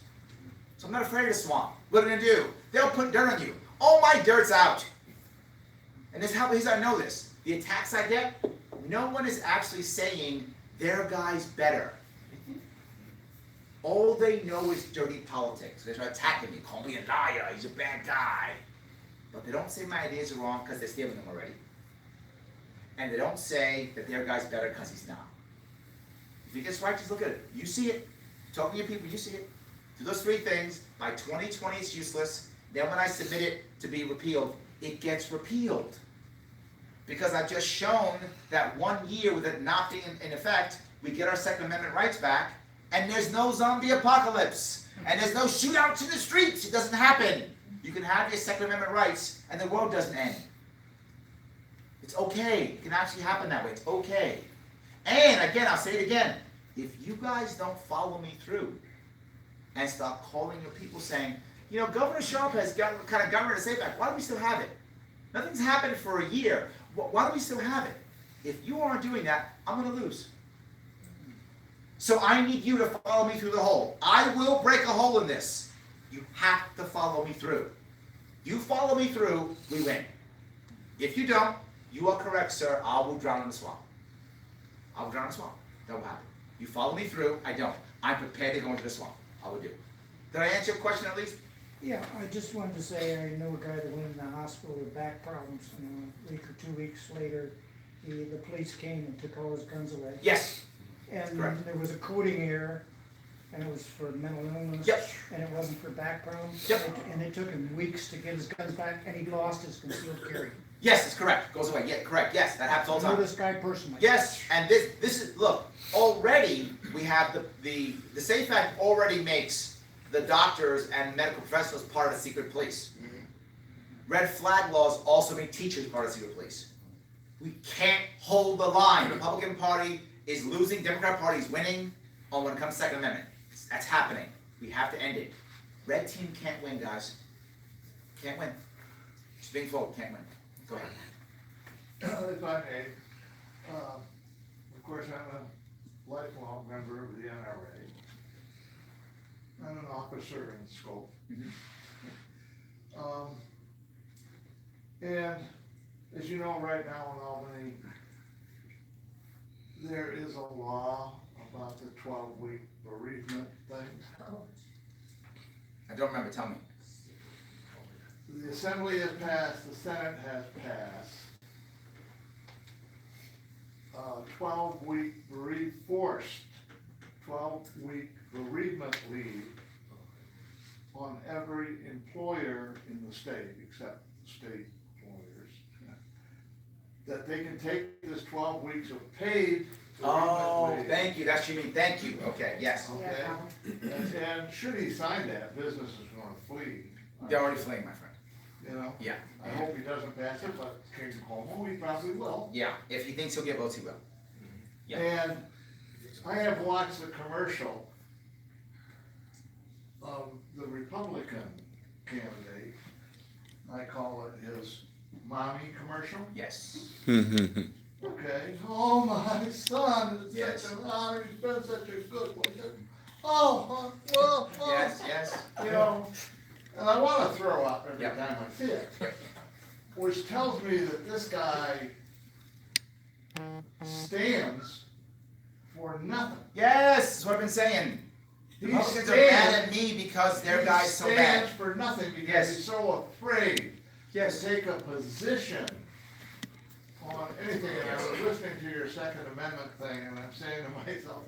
[SPEAKER 1] So I'm not afraid of the swamp. What are they going to do? They'll put dirt on you. All my dirt's out. And this is how I know this. The attacks I get, no one is actually saying their guy's better. All they know is dirty politics. They're attacking me, call me a liar, he's a bad guy. But they don't say my ideas are wrong because they're stealing them already. And they don't say that their guy's better because he's not. If he gets right, just look at it. You see it. Talk to your people, you see it. Do those three things. By 2020, it's useless. Then when I submit it to be repealed, it gets repealed. Because I've just shown that 1 year with it not being in effect, we get our Second Amendment rights back, and there's no zombie apocalypse, and there's no shootouts in the streets. It doesn't happen. You can have your Second Amendment rights, and the world doesn't end. It's okay. It can actually happen that way. It's okay. And again, I'll say it again. If you guys don't follow me through and stop calling your people saying, you know, Governor Sharp has got kind of government to say back. Why do we still have it? Nothing's happened for a year. Why do we still have it? If you aren't doing that, I'm going to lose. So I need you to follow me through the hole. I will break a hole in this. You have to follow me through. You follow me through, we win. If you don't, you are correct, sir. I will drown in the swamp. I will drown in the swamp. That will happen. You follow me through, I don't. I'm prepared to go into the swamp. I will do. Did I answer your question at least?
[SPEAKER 6] Yeah, I just wanted to say, I know a guy that went in the hospital with back problems, and a week or 2 weeks later, the police came and took all his guns away.
[SPEAKER 1] Yes.
[SPEAKER 6] And
[SPEAKER 1] Correct.
[SPEAKER 6] there was a coding error, and it was for mental illness.
[SPEAKER 1] Yep.
[SPEAKER 6] And it wasn't for back problems.
[SPEAKER 1] Yep.
[SPEAKER 6] And it took him weeks to get his guns back, and he lost his concealed carry.
[SPEAKER 1] Yes, it's correct. Goes away. Yeah, correct. Yes, that happens all the
[SPEAKER 6] I know
[SPEAKER 1] time.
[SPEAKER 6] this guy personally.
[SPEAKER 1] Yes, and this is, look, already we have the SAFE Act already makes the doctors and medical professionals part of the secret police. Red flag laws also make teachers part of the secret police. We can't hold the line. The Republican Party is losing, Democrat Party is winning on when it comes to Second Amendment. That's happening. We have to end it. Red team can't win, guys. Can't win. Just being forward, can't win. Go ahead.
[SPEAKER 7] If I may, of course, I'm a lifelong member of the NRA. I'm an officer in scope. And as you know, right now in Albany, there is a law about the 12-week bereavement thing.
[SPEAKER 1] I don't remember, tell me.
[SPEAKER 7] The Assembly has passed, the Senate has passed 12-week forced 12-week bereavement leave on every employer in the state, except the state employers. That they can take this 12 weeks of paid
[SPEAKER 1] Oh,
[SPEAKER 7] bereavement leave.
[SPEAKER 1] thank you, that's what you mean, thank you, okay, yes.
[SPEAKER 7] Okay, and should he sign that, business is gonna flee.
[SPEAKER 1] They're already fleeing, my friend.
[SPEAKER 7] You know?
[SPEAKER 1] Yeah.
[SPEAKER 7] I hope he doesn't pass it, but King Como, he probably will.
[SPEAKER 1] Yeah, if he thinks he'll get votes, he will. Yeah.
[SPEAKER 7] And I have watched the commercial the Republican candidate, I call it his mommy commercial.
[SPEAKER 1] Yes.
[SPEAKER 7] Okay, oh, my son is
[SPEAKER 1] Yes.
[SPEAKER 7] such an honor, he's been such a good boy. Oh, well,
[SPEAKER 1] Yes, yes.
[SPEAKER 7] you know, and I wanna throw up every
[SPEAKER 1] Yep.
[SPEAKER 7] time I see it. Which tells me that this guy stands for nothing.
[SPEAKER 1] Yes, that's what I've been saying.
[SPEAKER 7] He
[SPEAKER 1] Republicans are mad
[SPEAKER 7] stands-
[SPEAKER 1] at me because their guy's so
[SPEAKER 7] He
[SPEAKER 1] bad.
[SPEAKER 7] stands for nothing because
[SPEAKER 1] Yes.
[SPEAKER 7] he's so afraid
[SPEAKER 1] Yes.
[SPEAKER 7] to take a position on anything. And I was listening to your Second Amendment thing, and I'm saying to myself,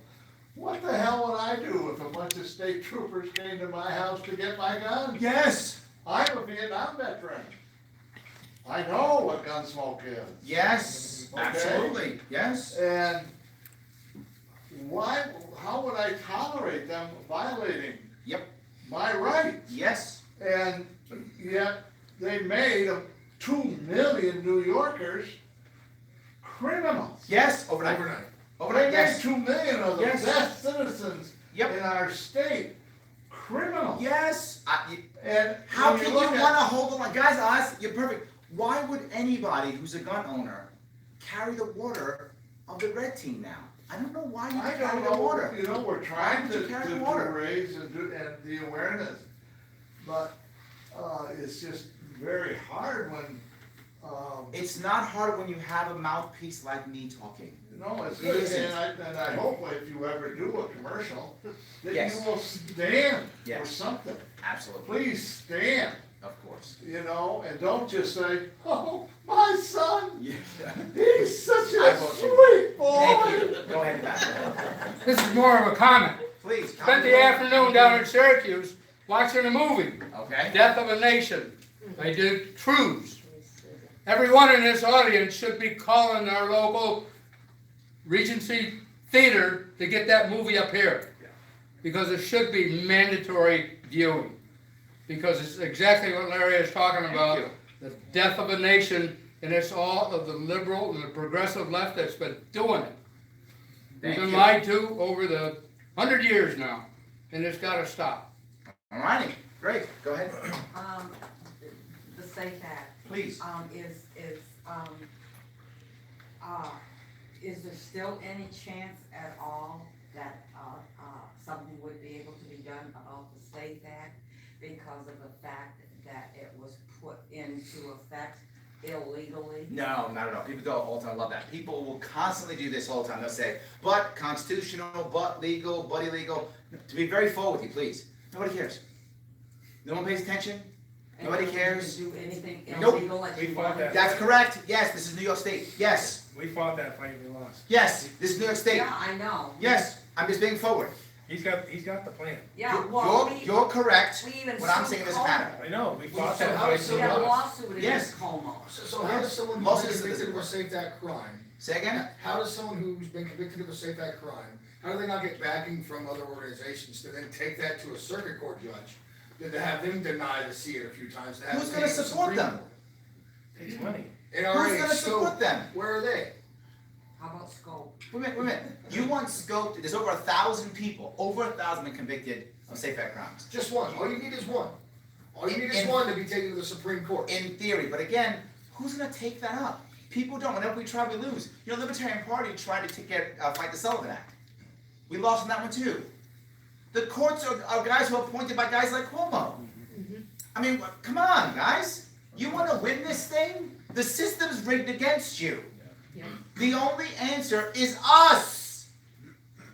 [SPEAKER 7] what the hell would I do if a bunch of state troopers came to my house to get my gun?
[SPEAKER 1] Yes.
[SPEAKER 7] I'm a Vietnam veteran. I know what Gunsmoke is.
[SPEAKER 1] Yes.
[SPEAKER 7] Okay.
[SPEAKER 1] Absolutely. Yes.
[SPEAKER 7] And how would I tolerate them violating
[SPEAKER 1] Yep.
[SPEAKER 7] my rights?
[SPEAKER 1] Yes.
[SPEAKER 7] And yet they made 2 million New Yorkers criminals.
[SPEAKER 1] Yes. Overnight.
[SPEAKER 2] Overnight.
[SPEAKER 7] They
[SPEAKER 1] Overnight.
[SPEAKER 7] made
[SPEAKER 1] Yes.
[SPEAKER 7] 2 million of the
[SPEAKER 1] Yes.
[SPEAKER 7] best citizens
[SPEAKER 1] Yep.
[SPEAKER 7] in our state criminals.
[SPEAKER 1] Yes.
[SPEAKER 7] And
[SPEAKER 1] How
[SPEAKER 7] when
[SPEAKER 1] can you
[SPEAKER 7] look
[SPEAKER 1] want
[SPEAKER 7] at-
[SPEAKER 1] to hold the line? Guys, honest, you're perfect. Why would anybody who's a gun owner carry the water of the red team now? I don't know why you
[SPEAKER 7] I
[SPEAKER 1] carry
[SPEAKER 7] don't
[SPEAKER 1] the
[SPEAKER 7] know,
[SPEAKER 1] water.
[SPEAKER 7] you know, we're trying
[SPEAKER 1] Why would
[SPEAKER 7] to
[SPEAKER 1] you carry the water?
[SPEAKER 7] raise and the awareness, but, it's just very hard when,
[SPEAKER 1] It's not hard when you have a mouthpiece like me talking.
[SPEAKER 7] no, it's
[SPEAKER 1] It
[SPEAKER 7] good,
[SPEAKER 1] isn't.
[SPEAKER 7] and I hope if you ever do a commercial, that
[SPEAKER 1] Yes.
[SPEAKER 7] you will stand for
[SPEAKER 1] Yes.
[SPEAKER 7] something.
[SPEAKER 1] Absolutely.
[SPEAKER 7] Please stand,
[SPEAKER 1] Of course.
[SPEAKER 7] you know, and don't just say, oh, my son,
[SPEAKER 1] Yeah.
[SPEAKER 7] he's such
[SPEAKER 1] I
[SPEAKER 7] a
[SPEAKER 1] vote
[SPEAKER 7] sweet
[SPEAKER 1] Thank
[SPEAKER 7] boy.
[SPEAKER 1] you. Go ahead, Pat.
[SPEAKER 8] This is more of a comment.
[SPEAKER 1] Please.
[SPEAKER 8] Spent the afternoon down in Syracuse watching a movie,
[SPEAKER 1] Okay.
[SPEAKER 8] Death of a Nation. They did truths. Everyone in this audience should be calling our local Regency Theater to get that movie up here. Because it should be mandatory viewing. Because it's exactly what Larry is talking about.
[SPEAKER 1] you.
[SPEAKER 8] The death of a nation, and it's all of the liberal and the progressive left that's been doing it. We've
[SPEAKER 1] Thank
[SPEAKER 8] been
[SPEAKER 1] you.
[SPEAKER 8] lied to over the 100 years now, and it's gotta stop.
[SPEAKER 1] All righty. Great. Go ahead.
[SPEAKER 5] The SAFE Act,
[SPEAKER 1] Please.
[SPEAKER 5] is there still any chance at all that, something would be able to be done about the SAFE Act because of the fact that it was put into effect illegally?
[SPEAKER 1] No, not at all. People do it all the time. I love that. People will constantly do this all the time. They'll say, but constitutional, but legal, but illegal. To be very full with you, please. Nobody cares. No one pays attention.
[SPEAKER 5] And
[SPEAKER 1] Nobody
[SPEAKER 5] you can
[SPEAKER 1] cares.
[SPEAKER 5] do anything
[SPEAKER 1] Nope.
[SPEAKER 5] illegal that
[SPEAKER 9] We
[SPEAKER 5] you
[SPEAKER 9] fought
[SPEAKER 5] want?
[SPEAKER 9] that.
[SPEAKER 1] That's correct. Yes, this is New York State. Yes.
[SPEAKER 9] We fought that fight, we lost.
[SPEAKER 1] Yes, this is New York State.
[SPEAKER 5] Yeah, I know.
[SPEAKER 1] Yes, I'm just being forward.
[SPEAKER 9] He's got the plan.
[SPEAKER 5] Yeah, well,
[SPEAKER 1] You're correct.
[SPEAKER 5] we even
[SPEAKER 1] What I'm
[SPEAKER 5] sued
[SPEAKER 1] saying doesn't
[SPEAKER 5] Como.
[SPEAKER 1] matter.
[SPEAKER 9] I know, we fought
[SPEAKER 2] So
[SPEAKER 9] that
[SPEAKER 2] how
[SPEAKER 9] fight,
[SPEAKER 2] does
[SPEAKER 9] we
[SPEAKER 5] We had a
[SPEAKER 9] lost.
[SPEAKER 5] lawsuit
[SPEAKER 1] Yes.
[SPEAKER 5] against Como.
[SPEAKER 2] So how does someone
[SPEAKER 1] Most
[SPEAKER 2] who's
[SPEAKER 1] of
[SPEAKER 2] been
[SPEAKER 1] this is-
[SPEAKER 2] convicted of a Safe Act crime,
[SPEAKER 1] Say again?
[SPEAKER 2] how does someone who's been convicted of a Safe Act crime, how do they not get backing from other organizations to then take that to a circuit court judge? Then to have them deny the seat a few times, to have
[SPEAKER 1] Who's
[SPEAKER 2] them
[SPEAKER 1] gonna
[SPEAKER 2] take it to
[SPEAKER 1] support
[SPEAKER 2] Supreme
[SPEAKER 1] them?
[SPEAKER 2] Court.
[SPEAKER 9] Takes money.
[SPEAKER 2] And
[SPEAKER 1] Who's
[SPEAKER 2] already,
[SPEAKER 1] gonna
[SPEAKER 2] so,
[SPEAKER 1] support them?
[SPEAKER 2] where are they?
[SPEAKER 5] How about Scope?
[SPEAKER 1] Wait a minute. You want scope? There's over 1,000 people, over 1,000 been convicted of safe act crimes.
[SPEAKER 2] Just one, all you need is one. All you need is
[SPEAKER 1] In-
[SPEAKER 2] one to be taken to the Supreme Court.
[SPEAKER 1] In theory, but again, who's gonna take that up? People don't. Whenever we try, we lose. You know, Libertarian Party tried to fight the Sullivan Act. We lost on that one too. The courts are guys who are appointed by guys like Cuomo. I mean, come on, guys. You want to win this thing? The system's rigged against you. The only answer is us.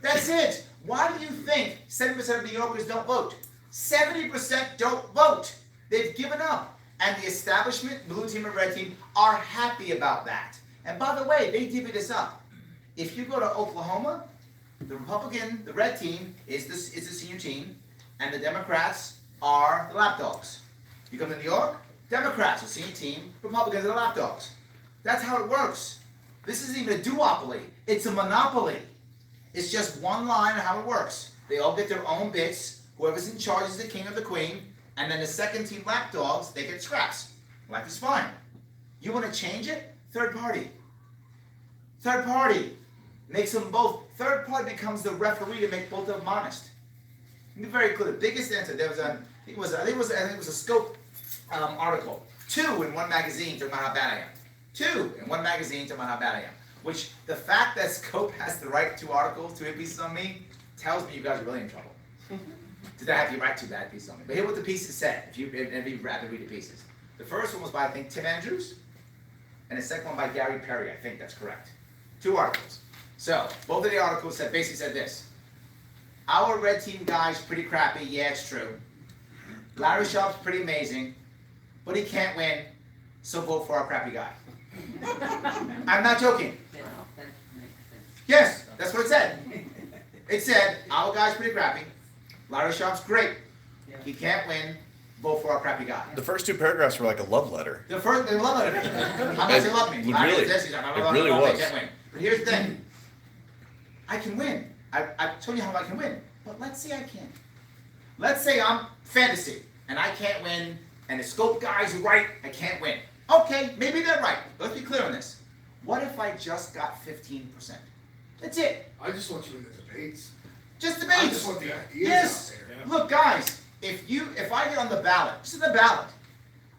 [SPEAKER 1] That's it. Why do you think 7% of New Yorkers don't vote? 70% don't vote. They've given up. And the establishment, blue team and red team, are happy about that. And by the way, they divvy this up. If you go to Oklahoma, the Republican, the red team is the senior team, and the Democrats are the lapdogs. You come to New York, Democrats, the senior team, Republicans are the lapdogs. That's how it works. This isn't even a duopoly. It's a monopoly. It's just one line of how it works. They all get their own bits. Whoever's in charge is the king or the queen. And then the second team lapdogs, they get scraps. Life is fine. You want to change it? Third party. Third party. Makes them both. Third party becomes the referee to make both of them honest. be very clear. The biggest answer, there was a, I think it was a Scope article. 2 in one magazine talking about how bad I am. 2 in one magazine talking about how bad I am. Which, the fact that Scope has to write 2 articles, 2 pieces on me, tells me you guys are really in trouble. Did I have you write 2 bad pieces on me? But hear what the pieces said, if you'd rather read the pieces. The first one was by, I think, Tim Andrews, and the second one by Gary Perry, I think that's correct. 2 articles. So, both of the articles basically said this. Our red team guy's pretty crappy, yeah, it's true. Larry Sharp's pretty amazing, but he can't win, so vote for our crappy guy. I'm not joking.
[SPEAKER 5] That makes sense.
[SPEAKER 1] Yes, that's what it said. It said, our guy's pretty crappy, Larry Sharp's great, he can't win, vote for our crappy guy.
[SPEAKER 10] The first 2 paragraphs were like a love letter.
[SPEAKER 1] The first, they love it. How much they love me.
[SPEAKER 10] It really- it really was.
[SPEAKER 1] They can't win. But here's the thing. I can win. I've told you how I can win. But let's say I can't. Let's say I'm fantasy, and I can't win, and the Scope guy's right, I can't win. Okay, maybe they're right. Let's be clear on this. What if I just got 15%? That's it.
[SPEAKER 2] I just want you in the debates.
[SPEAKER 1] Just
[SPEAKER 2] I
[SPEAKER 1] debates.
[SPEAKER 2] just want the ideas
[SPEAKER 1] Yes.
[SPEAKER 2] out there.
[SPEAKER 1] Look, guys, if I get on the ballot, just in the ballot,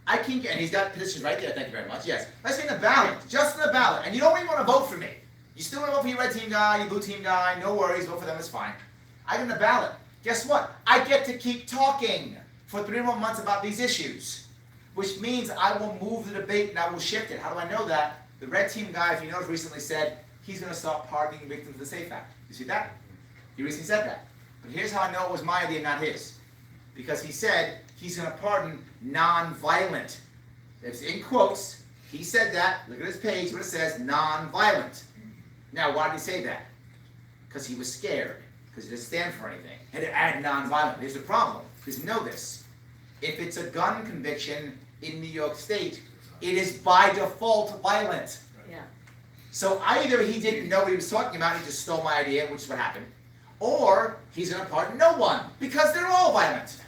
[SPEAKER 1] I can get, and he's got positions right there, thank you very much, yes. Let's say in the ballot, just in the ballot, and you don't even want to vote for me. You still want to vote for your red team guy, your blue team guy, no worries, vote for them, it's fine. I get in the ballot. Guess what? I get to keep talking for 3 more months about these issues, which means I will move the debate and I will shift it. How do I know that? The red team guy, if you notice, recently said he's going to start pardoning victims of the SAFE Act. You see that? He recently said that. But here's how I know it was my idea, not his. Because he said he's going to pardon non-violent. It's in quotes. He said that. Look at his page where it says non-violent. Now, why did he say that? Because he was scared. Because he doesn't stand for anything. Had to add non-violent. Here's the problem. Because know this. If it's a gun conviction in New York State, it is by default violent.
[SPEAKER 5] Yeah.
[SPEAKER 1] So either he didn't know what he was talking about, he just stole my idea, which is what happened, or he's going to pardon no one, because they're all violent.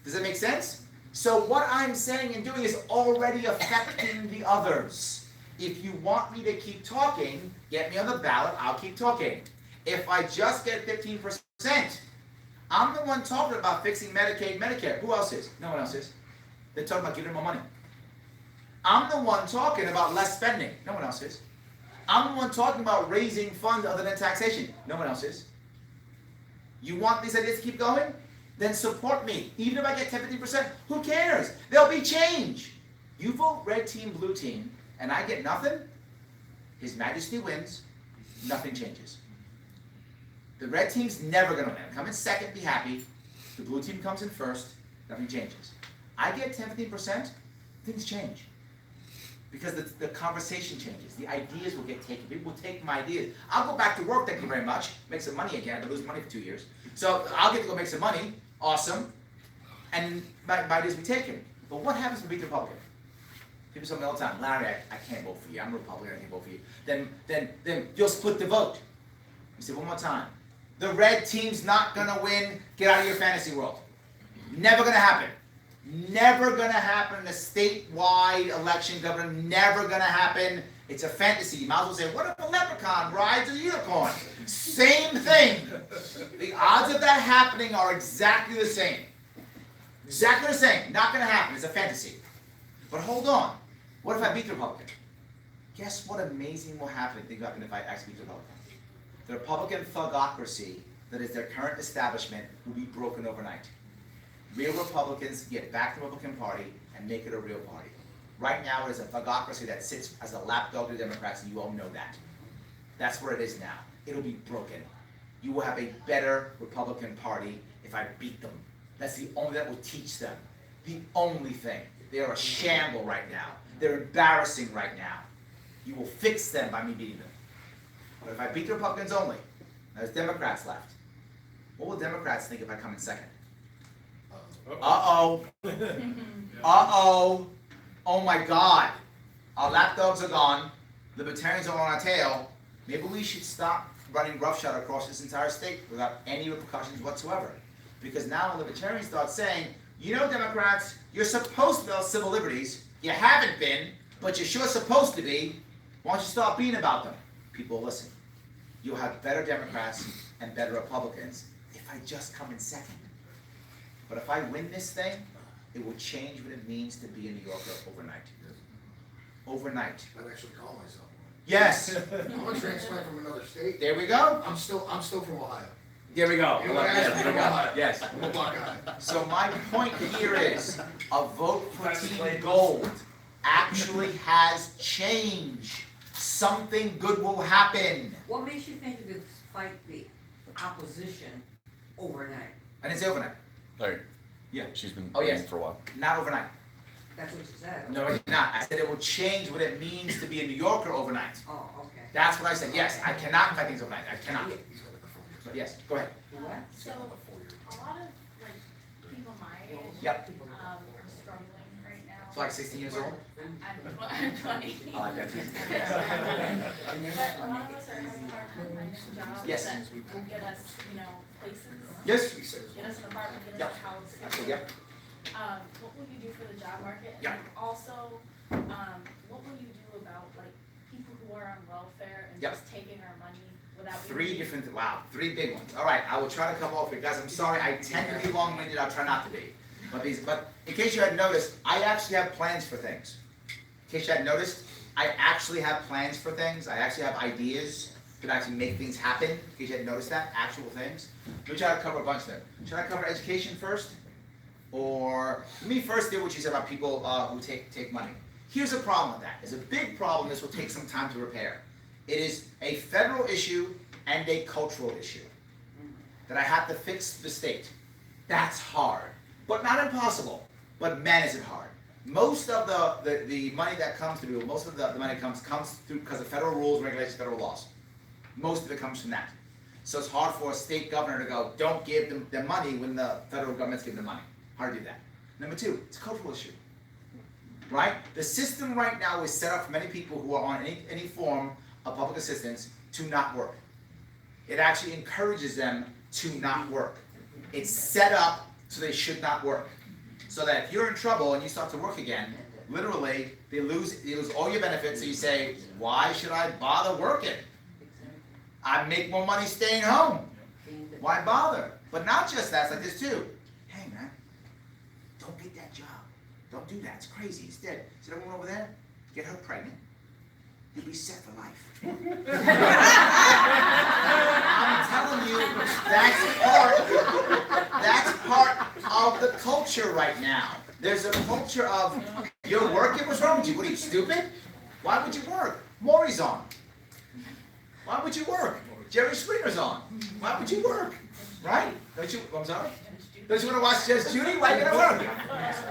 [SPEAKER 1] Does that make sense? So what I'm saying and doing is already affecting the others. If you want me to keep talking, get me on the ballot, I'll keep talking. If I just get 15%, I'm the one talking about fixing Medicaid, Medicare. Who else is? No one else is. They're talking about giving them more money. I'm the one talking about less spending. No one else is. I'm the one talking about raising funds other than taxation. No one else is. You want these ideas to keep going? Then support me. Even if I get 10-15%, who cares? There'll be change. You vote red team, blue team, and I get nothing, His Majesty wins, nothing changes. The red team's never going to win. Come in second, be happy. The blue team comes in first, nothing changes. I get 10-15%, things change. Because the conversation changes. The ideas will get taken. People will take my ideas. I'll go back to work, thank you very much. Make some money again. I've been losing money for 2 years. So I'll get to go make some money. Awesome. And my ideas will be taken. But what happens when we beat the Republican? People tell me all the time, Larry, I can't vote for you. I'm a Republican, I can't vote for you. Then you'll split the vote. You say one more time. The red team's not gonna win. Get out of your fantasy world. Never gonna happen. Never gonna happen in a statewide election, Governor. Never gonna happen. It's a fantasy. You might as well say, what if a leprechaun rides a unicorn? Same thing. The odds of that happening are exactly the same. Exactly the same. Not gonna happen. It's a fantasy. But hold on. What if I beat the Republican? Guess what amazing will happen? Think about it if I actually beat the Republican. The Republican thugocracy that is their current establishment will be broken overnight. Real Republicans get back the Republican Party and make it a real party. Right now it is a thugocracy that sits as a lapdog to the Democrats, and you all know that. That's where it is now. It'll be broken. You will have a better Republican Party if I beat them. That's the only that will teach them. The only thing. They are a shamble right now. They're embarrassing right now. You will fix them by me beating them. But if I beat the Republicans only, there's Democrats left. What will Democrats think if I come in second? Uh-oh. Uh-oh. Oh my God. Our lapdogs are gone. Libertarians are on our tail. Maybe we should stop running roughshod across this entire state without any repercussions whatsoever. Because now libertarians start saying, you know, Democrats, you're supposed to build civil liberties. You haven't been, but you're sure supposed to be. Why don't you start being about them? People will listen. You'll have better Democrats and better Republicans if I just come in second. But if I win this thing, it will change what it means to be a New Yorker overnight. Overnight.
[SPEAKER 2] I'd actually call myself one.
[SPEAKER 1] Yes,
[SPEAKER 2] I'm a transplant from another state.
[SPEAKER 1] there we go.
[SPEAKER 2] I'm still from Ohio.
[SPEAKER 1] There we go.
[SPEAKER 2] You know what I asked?
[SPEAKER 1] There we go. Yes.
[SPEAKER 2] I'm a Buckeye.
[SPEAKER 1] So my point here is, a vote for Team Gold actually has change. Something good will happen.
[SPEAKER 5] What makes you think you could fight the opposition overnight?
[SPEAKER 1] I didn't say overnight,
[SPEAKER 10] Larry.
[SPEAKER 1] Yeah.
[SPEAKER 10] She's been
[SPEAKER 1] Oh, yes.
[SPEAKER 10] waiting for a while.
[SPEAKER 1] not overnight.
[SPEAKER 5] That's what you said.
[SPEAKER 1] No, it's not. I said it will change what it means to be a New Yorker overnight.
[SPEAKER 5] Oh, okay.
[SPEAKER 1] That's what I said. Yes, I cannot fight things overnight. I cannot. But yes, go ahead.
[SPEAKER 5] What?
[SPEAKER 11] So, a lot of, like, people my age,
[SPEAKER 1] Yep.
[SPEAKER 11] are struggling right now.
[SPEAKER 1] So like 16 years old?
[SPEAKER 11] I'm 20.
[SPEAKER 1] I like that.
[SPEAKER 11] But a lot of us are having a hard time finding jobs
[SPEAKER 1] Yes.
[SPEAKER 11] that will get us, places.
[SPEAKER 1] Yes.
[SPEAKER 11] Get us an apartment, get
[SPEAKER 1] Yep.
[SPEAKER 11] us a house.
[SPEAKER 1] Absolutely, yep.
[SPEAKER 11] What will you do for the job market?
[SPEAKER 1] Yep.
[SPEAKER 11] And also, what will you do about, like, people who are on welfare and
[SPEAKER 1] Yep.
[SPEAKER 11] just taking our money without?
[SPEAKER 1] Three big ones. All right, I will try to cover all three. Guys, I'm sorry, I tend to be long-winded, I'll try not to be. But in case you hadn't noticed, I actually have plans for things. In case you hadn't noticed, I actually have plans for things. I actually have ideas to actually make things happen. In case you hadn't noticed that, actual things. Let me try to cover a bunch of them. Should I cover education first? Or, let me first deal with what you said about people who take money. Here's a problem with that. There's a big problem. This will take some time to repair. It is a federal issue and a cultural issue that I have to fix the state. That's hard, but not impossible. But man, is it hard. Most of the money that comes to people, most of the money comes through because of federal rules, regulations, federal laws. Most of it comes from that. So it's hard for a state governor to go, don't give them the money when the federal government's giving them money. Hard to do that. Number two, it's a cultural issue. Right? The system right now is set up for many people who are on any form of public assistance to not work. It actually encourages them to not work. It's set up so they should not work. So that if you're in trouble and you start to work again, literally, you lose all your benefits, so you say, why should I bother working? I make more money staying home. Why bother? But not just that, it's like this too. Hey man, don't get that job. Don't do that, it's crazy, instead, see that woman over there? Get her pregnant. You'll be set for life. I'm telling you, that's part of the culture right now. There's a culture of, you're working, what's wrong with you? What are you, stupid? Why would you work? Maury's on. Why would you work? Jerry Springer's on. Why would you work? Right? Don't you, I'm sorry? Don't you want to watch Judge Judy? Why are you going to work?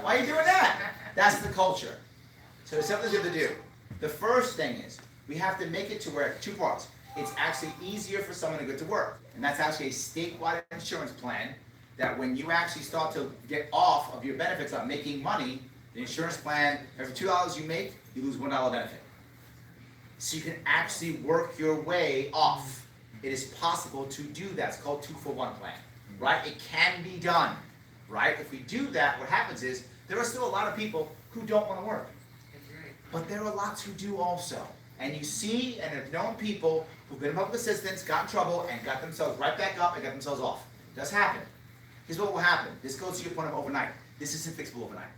[SPEAKER 1] Why are you doing that? That's the culture. So there's something we have to do. The first thing is, we have to make it to where, two parts. It's actually easier for someone to go to work. And that's actually a statewide insurance plan that when you actually start to get off of your benefits of making money, the insurance plan, every $2 you make, you lose $1 benefit. So you can actually work your way off. It is possible to do that. It's called 2-for-1 plan, right? It can be done, right? If we do that, what happens is there are still a lot of people who don't want to work. But there are lots who do also. And you see and have known people who've been in public assistance, got in trouble, and got themselves right back up and got themselves off. It does happen. Here's what will happen. This goes to your point of overnight. This isn't fixable overnight.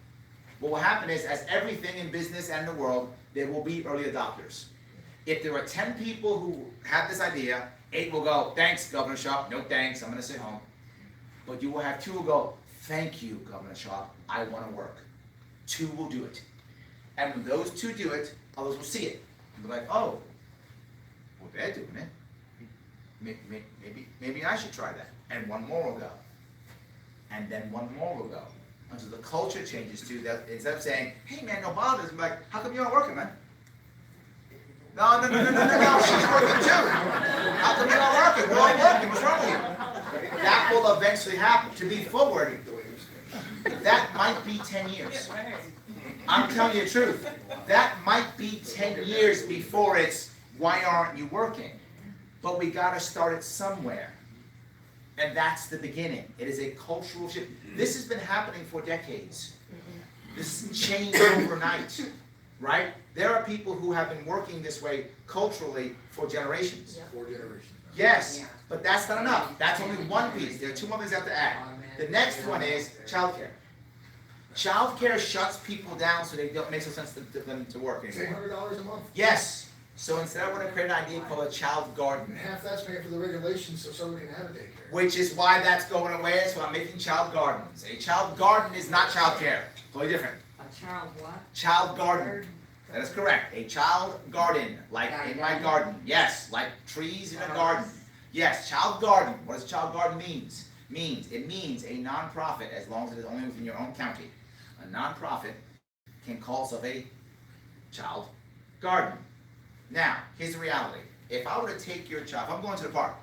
[SPEAKER 1] What will happen is, as everything in business and in the world, there will be early adopters. If there are 10 people who have this idea, 8 will go, thanks, Governor Sharp, no thanks, I'm going to sit home. But you will have 2 who go, thank you, Governor Sharp, I want to work. 2 will do it. And when those 2 do it, others will see it. And be like, oh, well, they're doing it. Maybe I should try that. And 1 more will go. And then 1 more will go. Until the culture changes too, that instead of saying, hey man, no bothers, I'm like, how come you're not working, man? No, she's working too. How come you're not working? We're all working, what's wrong with you? That will eventually happen. To be forward, that might be 10 years. I'm telling you the truth. That might be 10 years before it's, why aren't you working? But we gotta start it somewhere. And that's the beginning. It is a cultural shift. This has been happening for decades. This changed overnight, right? There are people who have been working this way culturally for generations.
[SPEAKER 2] 4 generations.
[SPEAKER 1] Yes,
[SPEAKER 5] Yeah.
[SPEAKER 1] but that's not enough. That's only one piece. There are two more things I have to add. The next one is childcare. Childcare shuts people down so they don't make no sense to them to work
[SPEAKER 2] It's
[SPEAKER 1] anymore.
[SPEAKER 2] $800 a month.
[SPEAKER 1] Yes, so instead I want to create an idea called a child
[SPEAKER 2] And
[SPEAKER 1] garden,
[SPEAKER 2] half that's paying for the regulations so somebody can have a daycare.
[SPEAKER 1] which is why that's going away, so I'm making child gardens. A child garden is not childcare, totally different.
[SPEAKER 5] A child what?
[SPEAKER 1] Child garden, that is correct. A child garden, like in my garden. Yes, like trees in a garden. Yes, child garden. What does child garden means? It means a nonprofit, as long as it is only within your own county. A nonprofit can call itself a child garden. Now, here's the reality. If I were to take your child, if I'm going to the park,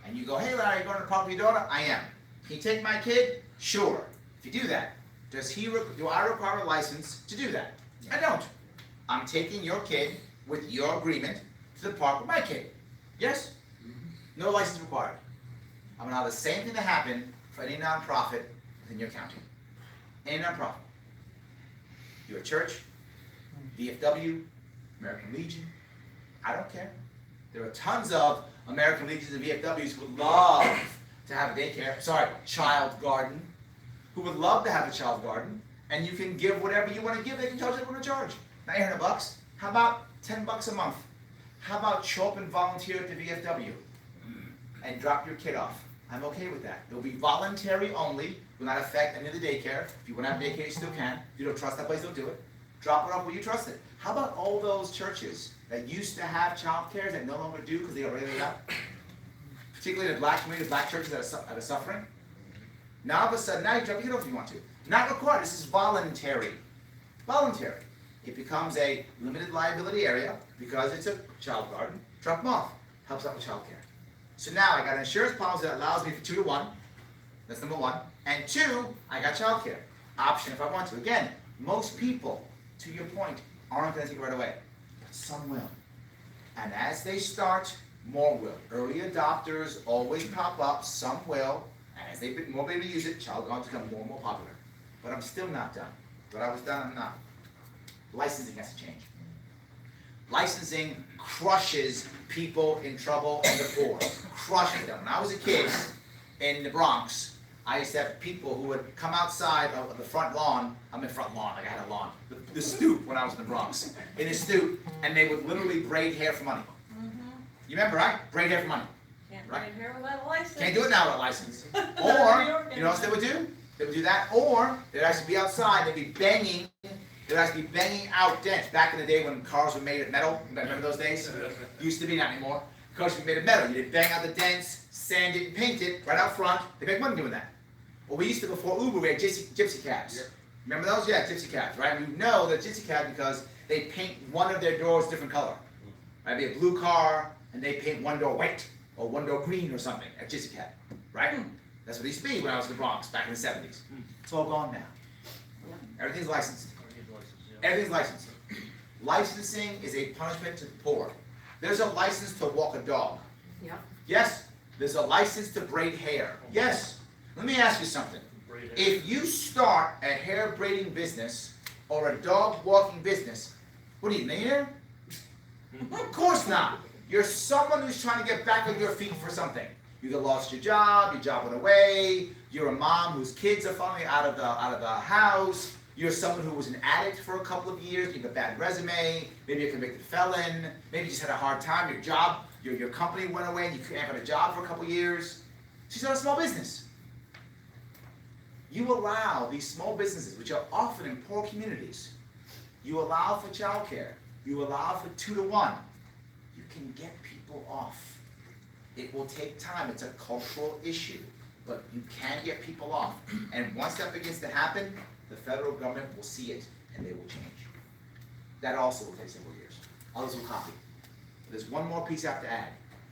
[SPEAKER 1] and you go, hey Larry, you going to the park with your daughter? I am. Can you take my kid? Sure. If you do that, do I require a license to do that? I don't. I'm taking your kid with your agreement to the park with my kid. Yes? No license required. I'm gonna allow the same thing to happen for any nonprofit within your county. Any nonprofit. Your church, VFW, American Legion, I don't care. There are tons of American Legions and VFWs who would love to have a child garden, who would love to have a child garden, and you can give whatever you want to give, they can charge what they want to charge. Not $800. How about $10 a month? How about show up and volunteer at the VFW and drop your kid off? I'm okay with that. It'll be voluntary only, will not affect any of the daycare. If you want to have daycare, you still can. If you don't trust that place, don't do it. Drop it off where you trust it. How about all those churches that used to have childcare that no longer do because they got rid of that? Particularly the black community, black churches that are suffering. Now all of a sudden, now you drop your kid off if you want to. Not required, this is voluntary. Voluntary. It becomes a limited liability area because it's a child garden. Drop them off. Helps out with childcare. So now I got an insurance policy that allows me for 2 to 1. That's number 1. And 2, I got childcare. Option if I want to. Again, most people, to your point, aren't going to take it right away. But some will. And as they start, more will. Early adopters always pop up. Some will. And as they more people use it, child gardens become more and more popular. But I'm still not done. But I was done, I'm not. Licensing has to change. Licensing crushes people in trouble and the poor. Crushes them. When I was a kid in the Bronx, I used to have people who would come outside of the front lawn. I'm in front lawn, like I had a lawn. The stoop when I was in the Bronx. In the stoop, and they would literally braid hair for money. You remember, right? Braid hair for money.
[SPEAKER 11] Can't
[SPEAKER 1] Right.
[SPEAKER 11] braid hair without a license.
[SPEAKER 1] Can't do it now without a license. Or, you know what they would do? They would do that, or they'd actually be outside, they'd be banging, out dents. Back in the day when cars were made of metal, remember those days? Used to be, not anymore. Cars were made of metal. You'd bang out the dents, sand it, and paint it right out front. They make money doing that. Well, we used to, before Uber, we had gypsy cabs. Yep. Remember those? Yeah, gypsy cabs, right? We know they're gypsy cabs because they paint one of their doors a different color. Right? Be a blue car, and they paint one door white, or one door green or something, a gypsy cab, right? That's what it used to be when I was in the Bronx back in the 70s. It's all gone now. Everything's licensed. Everything's licensed. Licensing is a punishment to the poor. There's a license to walk a dog.
[SPEAKER 5] Yeah.
[SPEAKER 1] Yes. There's a license to braid hair. Yes. Let me ask you something. If you start a hair braiding business or a dog walking business, what are you, millionaire? Of course not. You're someone who's trying to get back on your feet for something. You either lost your job went away, you're a mom whose kids are finally out of the house, you're someone who was an addict for a couple of years, you have a bad resume, maybe you're a convicted felon, maybe you just had a hard time, your job, your company went away and you couldn't have a job for a couple of years. She's not a small business. You allow these small businesses, which are often in poor communities, you allow for childcare, you allow for 2 to 1. You can get people off. It will take time. It's a cultural issue, but you can get people off. And once that begins to happen, the federal government will see it and they will change. That also will take several years. Others will copy. There's one more piece I have to add.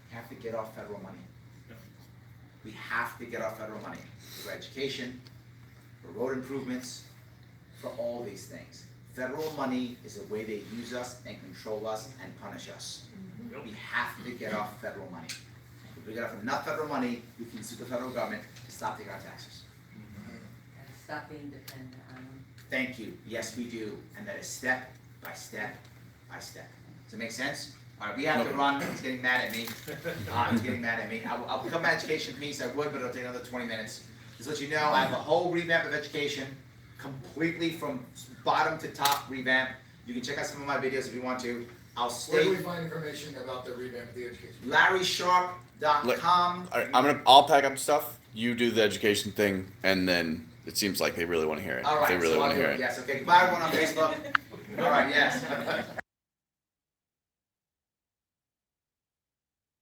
[SPEAKER 1] You have to get off federal money. We have to get off federal money for education, for road improvements, for all these things. Federal money is the way they use us and control us and punish us. We have to get off federal money. If we get off enough federal money, we can sue the federal government to stop taking our taxes.
[SPEAKER 5] And stop being dependent on them.
[SPEAKER 1] Thank you. Yes, we do. And that is step by step by step. Does it make sense? Alright, we have to run, he's getting mad at me. He's getting mad at me. I'll become an education piece, I would, but it'll take another 20 minutes. Just to let you know, I have a whole revamp of education, completely from bottom to top revamp. You can check out some of my videos if you want to. I'll
[SPEAKER 2] Where do we
[SPEAKER 1] stay
[SPEAKER 2] find information about the revamp of the education?
[SPEAKER 1] LarrySharp.com.
[SPEAKER 10] I'll pack up stuff. You do the education thing, and then it seems like they really want to hear it.
[SPEAKER 1] Alright,
[SPEAKER 10] They really
[SPEAKER 1] so I'll
[SPEAKER 10] want to
[SPEAKER 1] do
[SPEAKER 10] hear
[SPEAKER 1] it,
[SPEAKER 10] it.
[SPEAKER 1] yes, okay, goodbye everyone on Facebook. Alright, yes.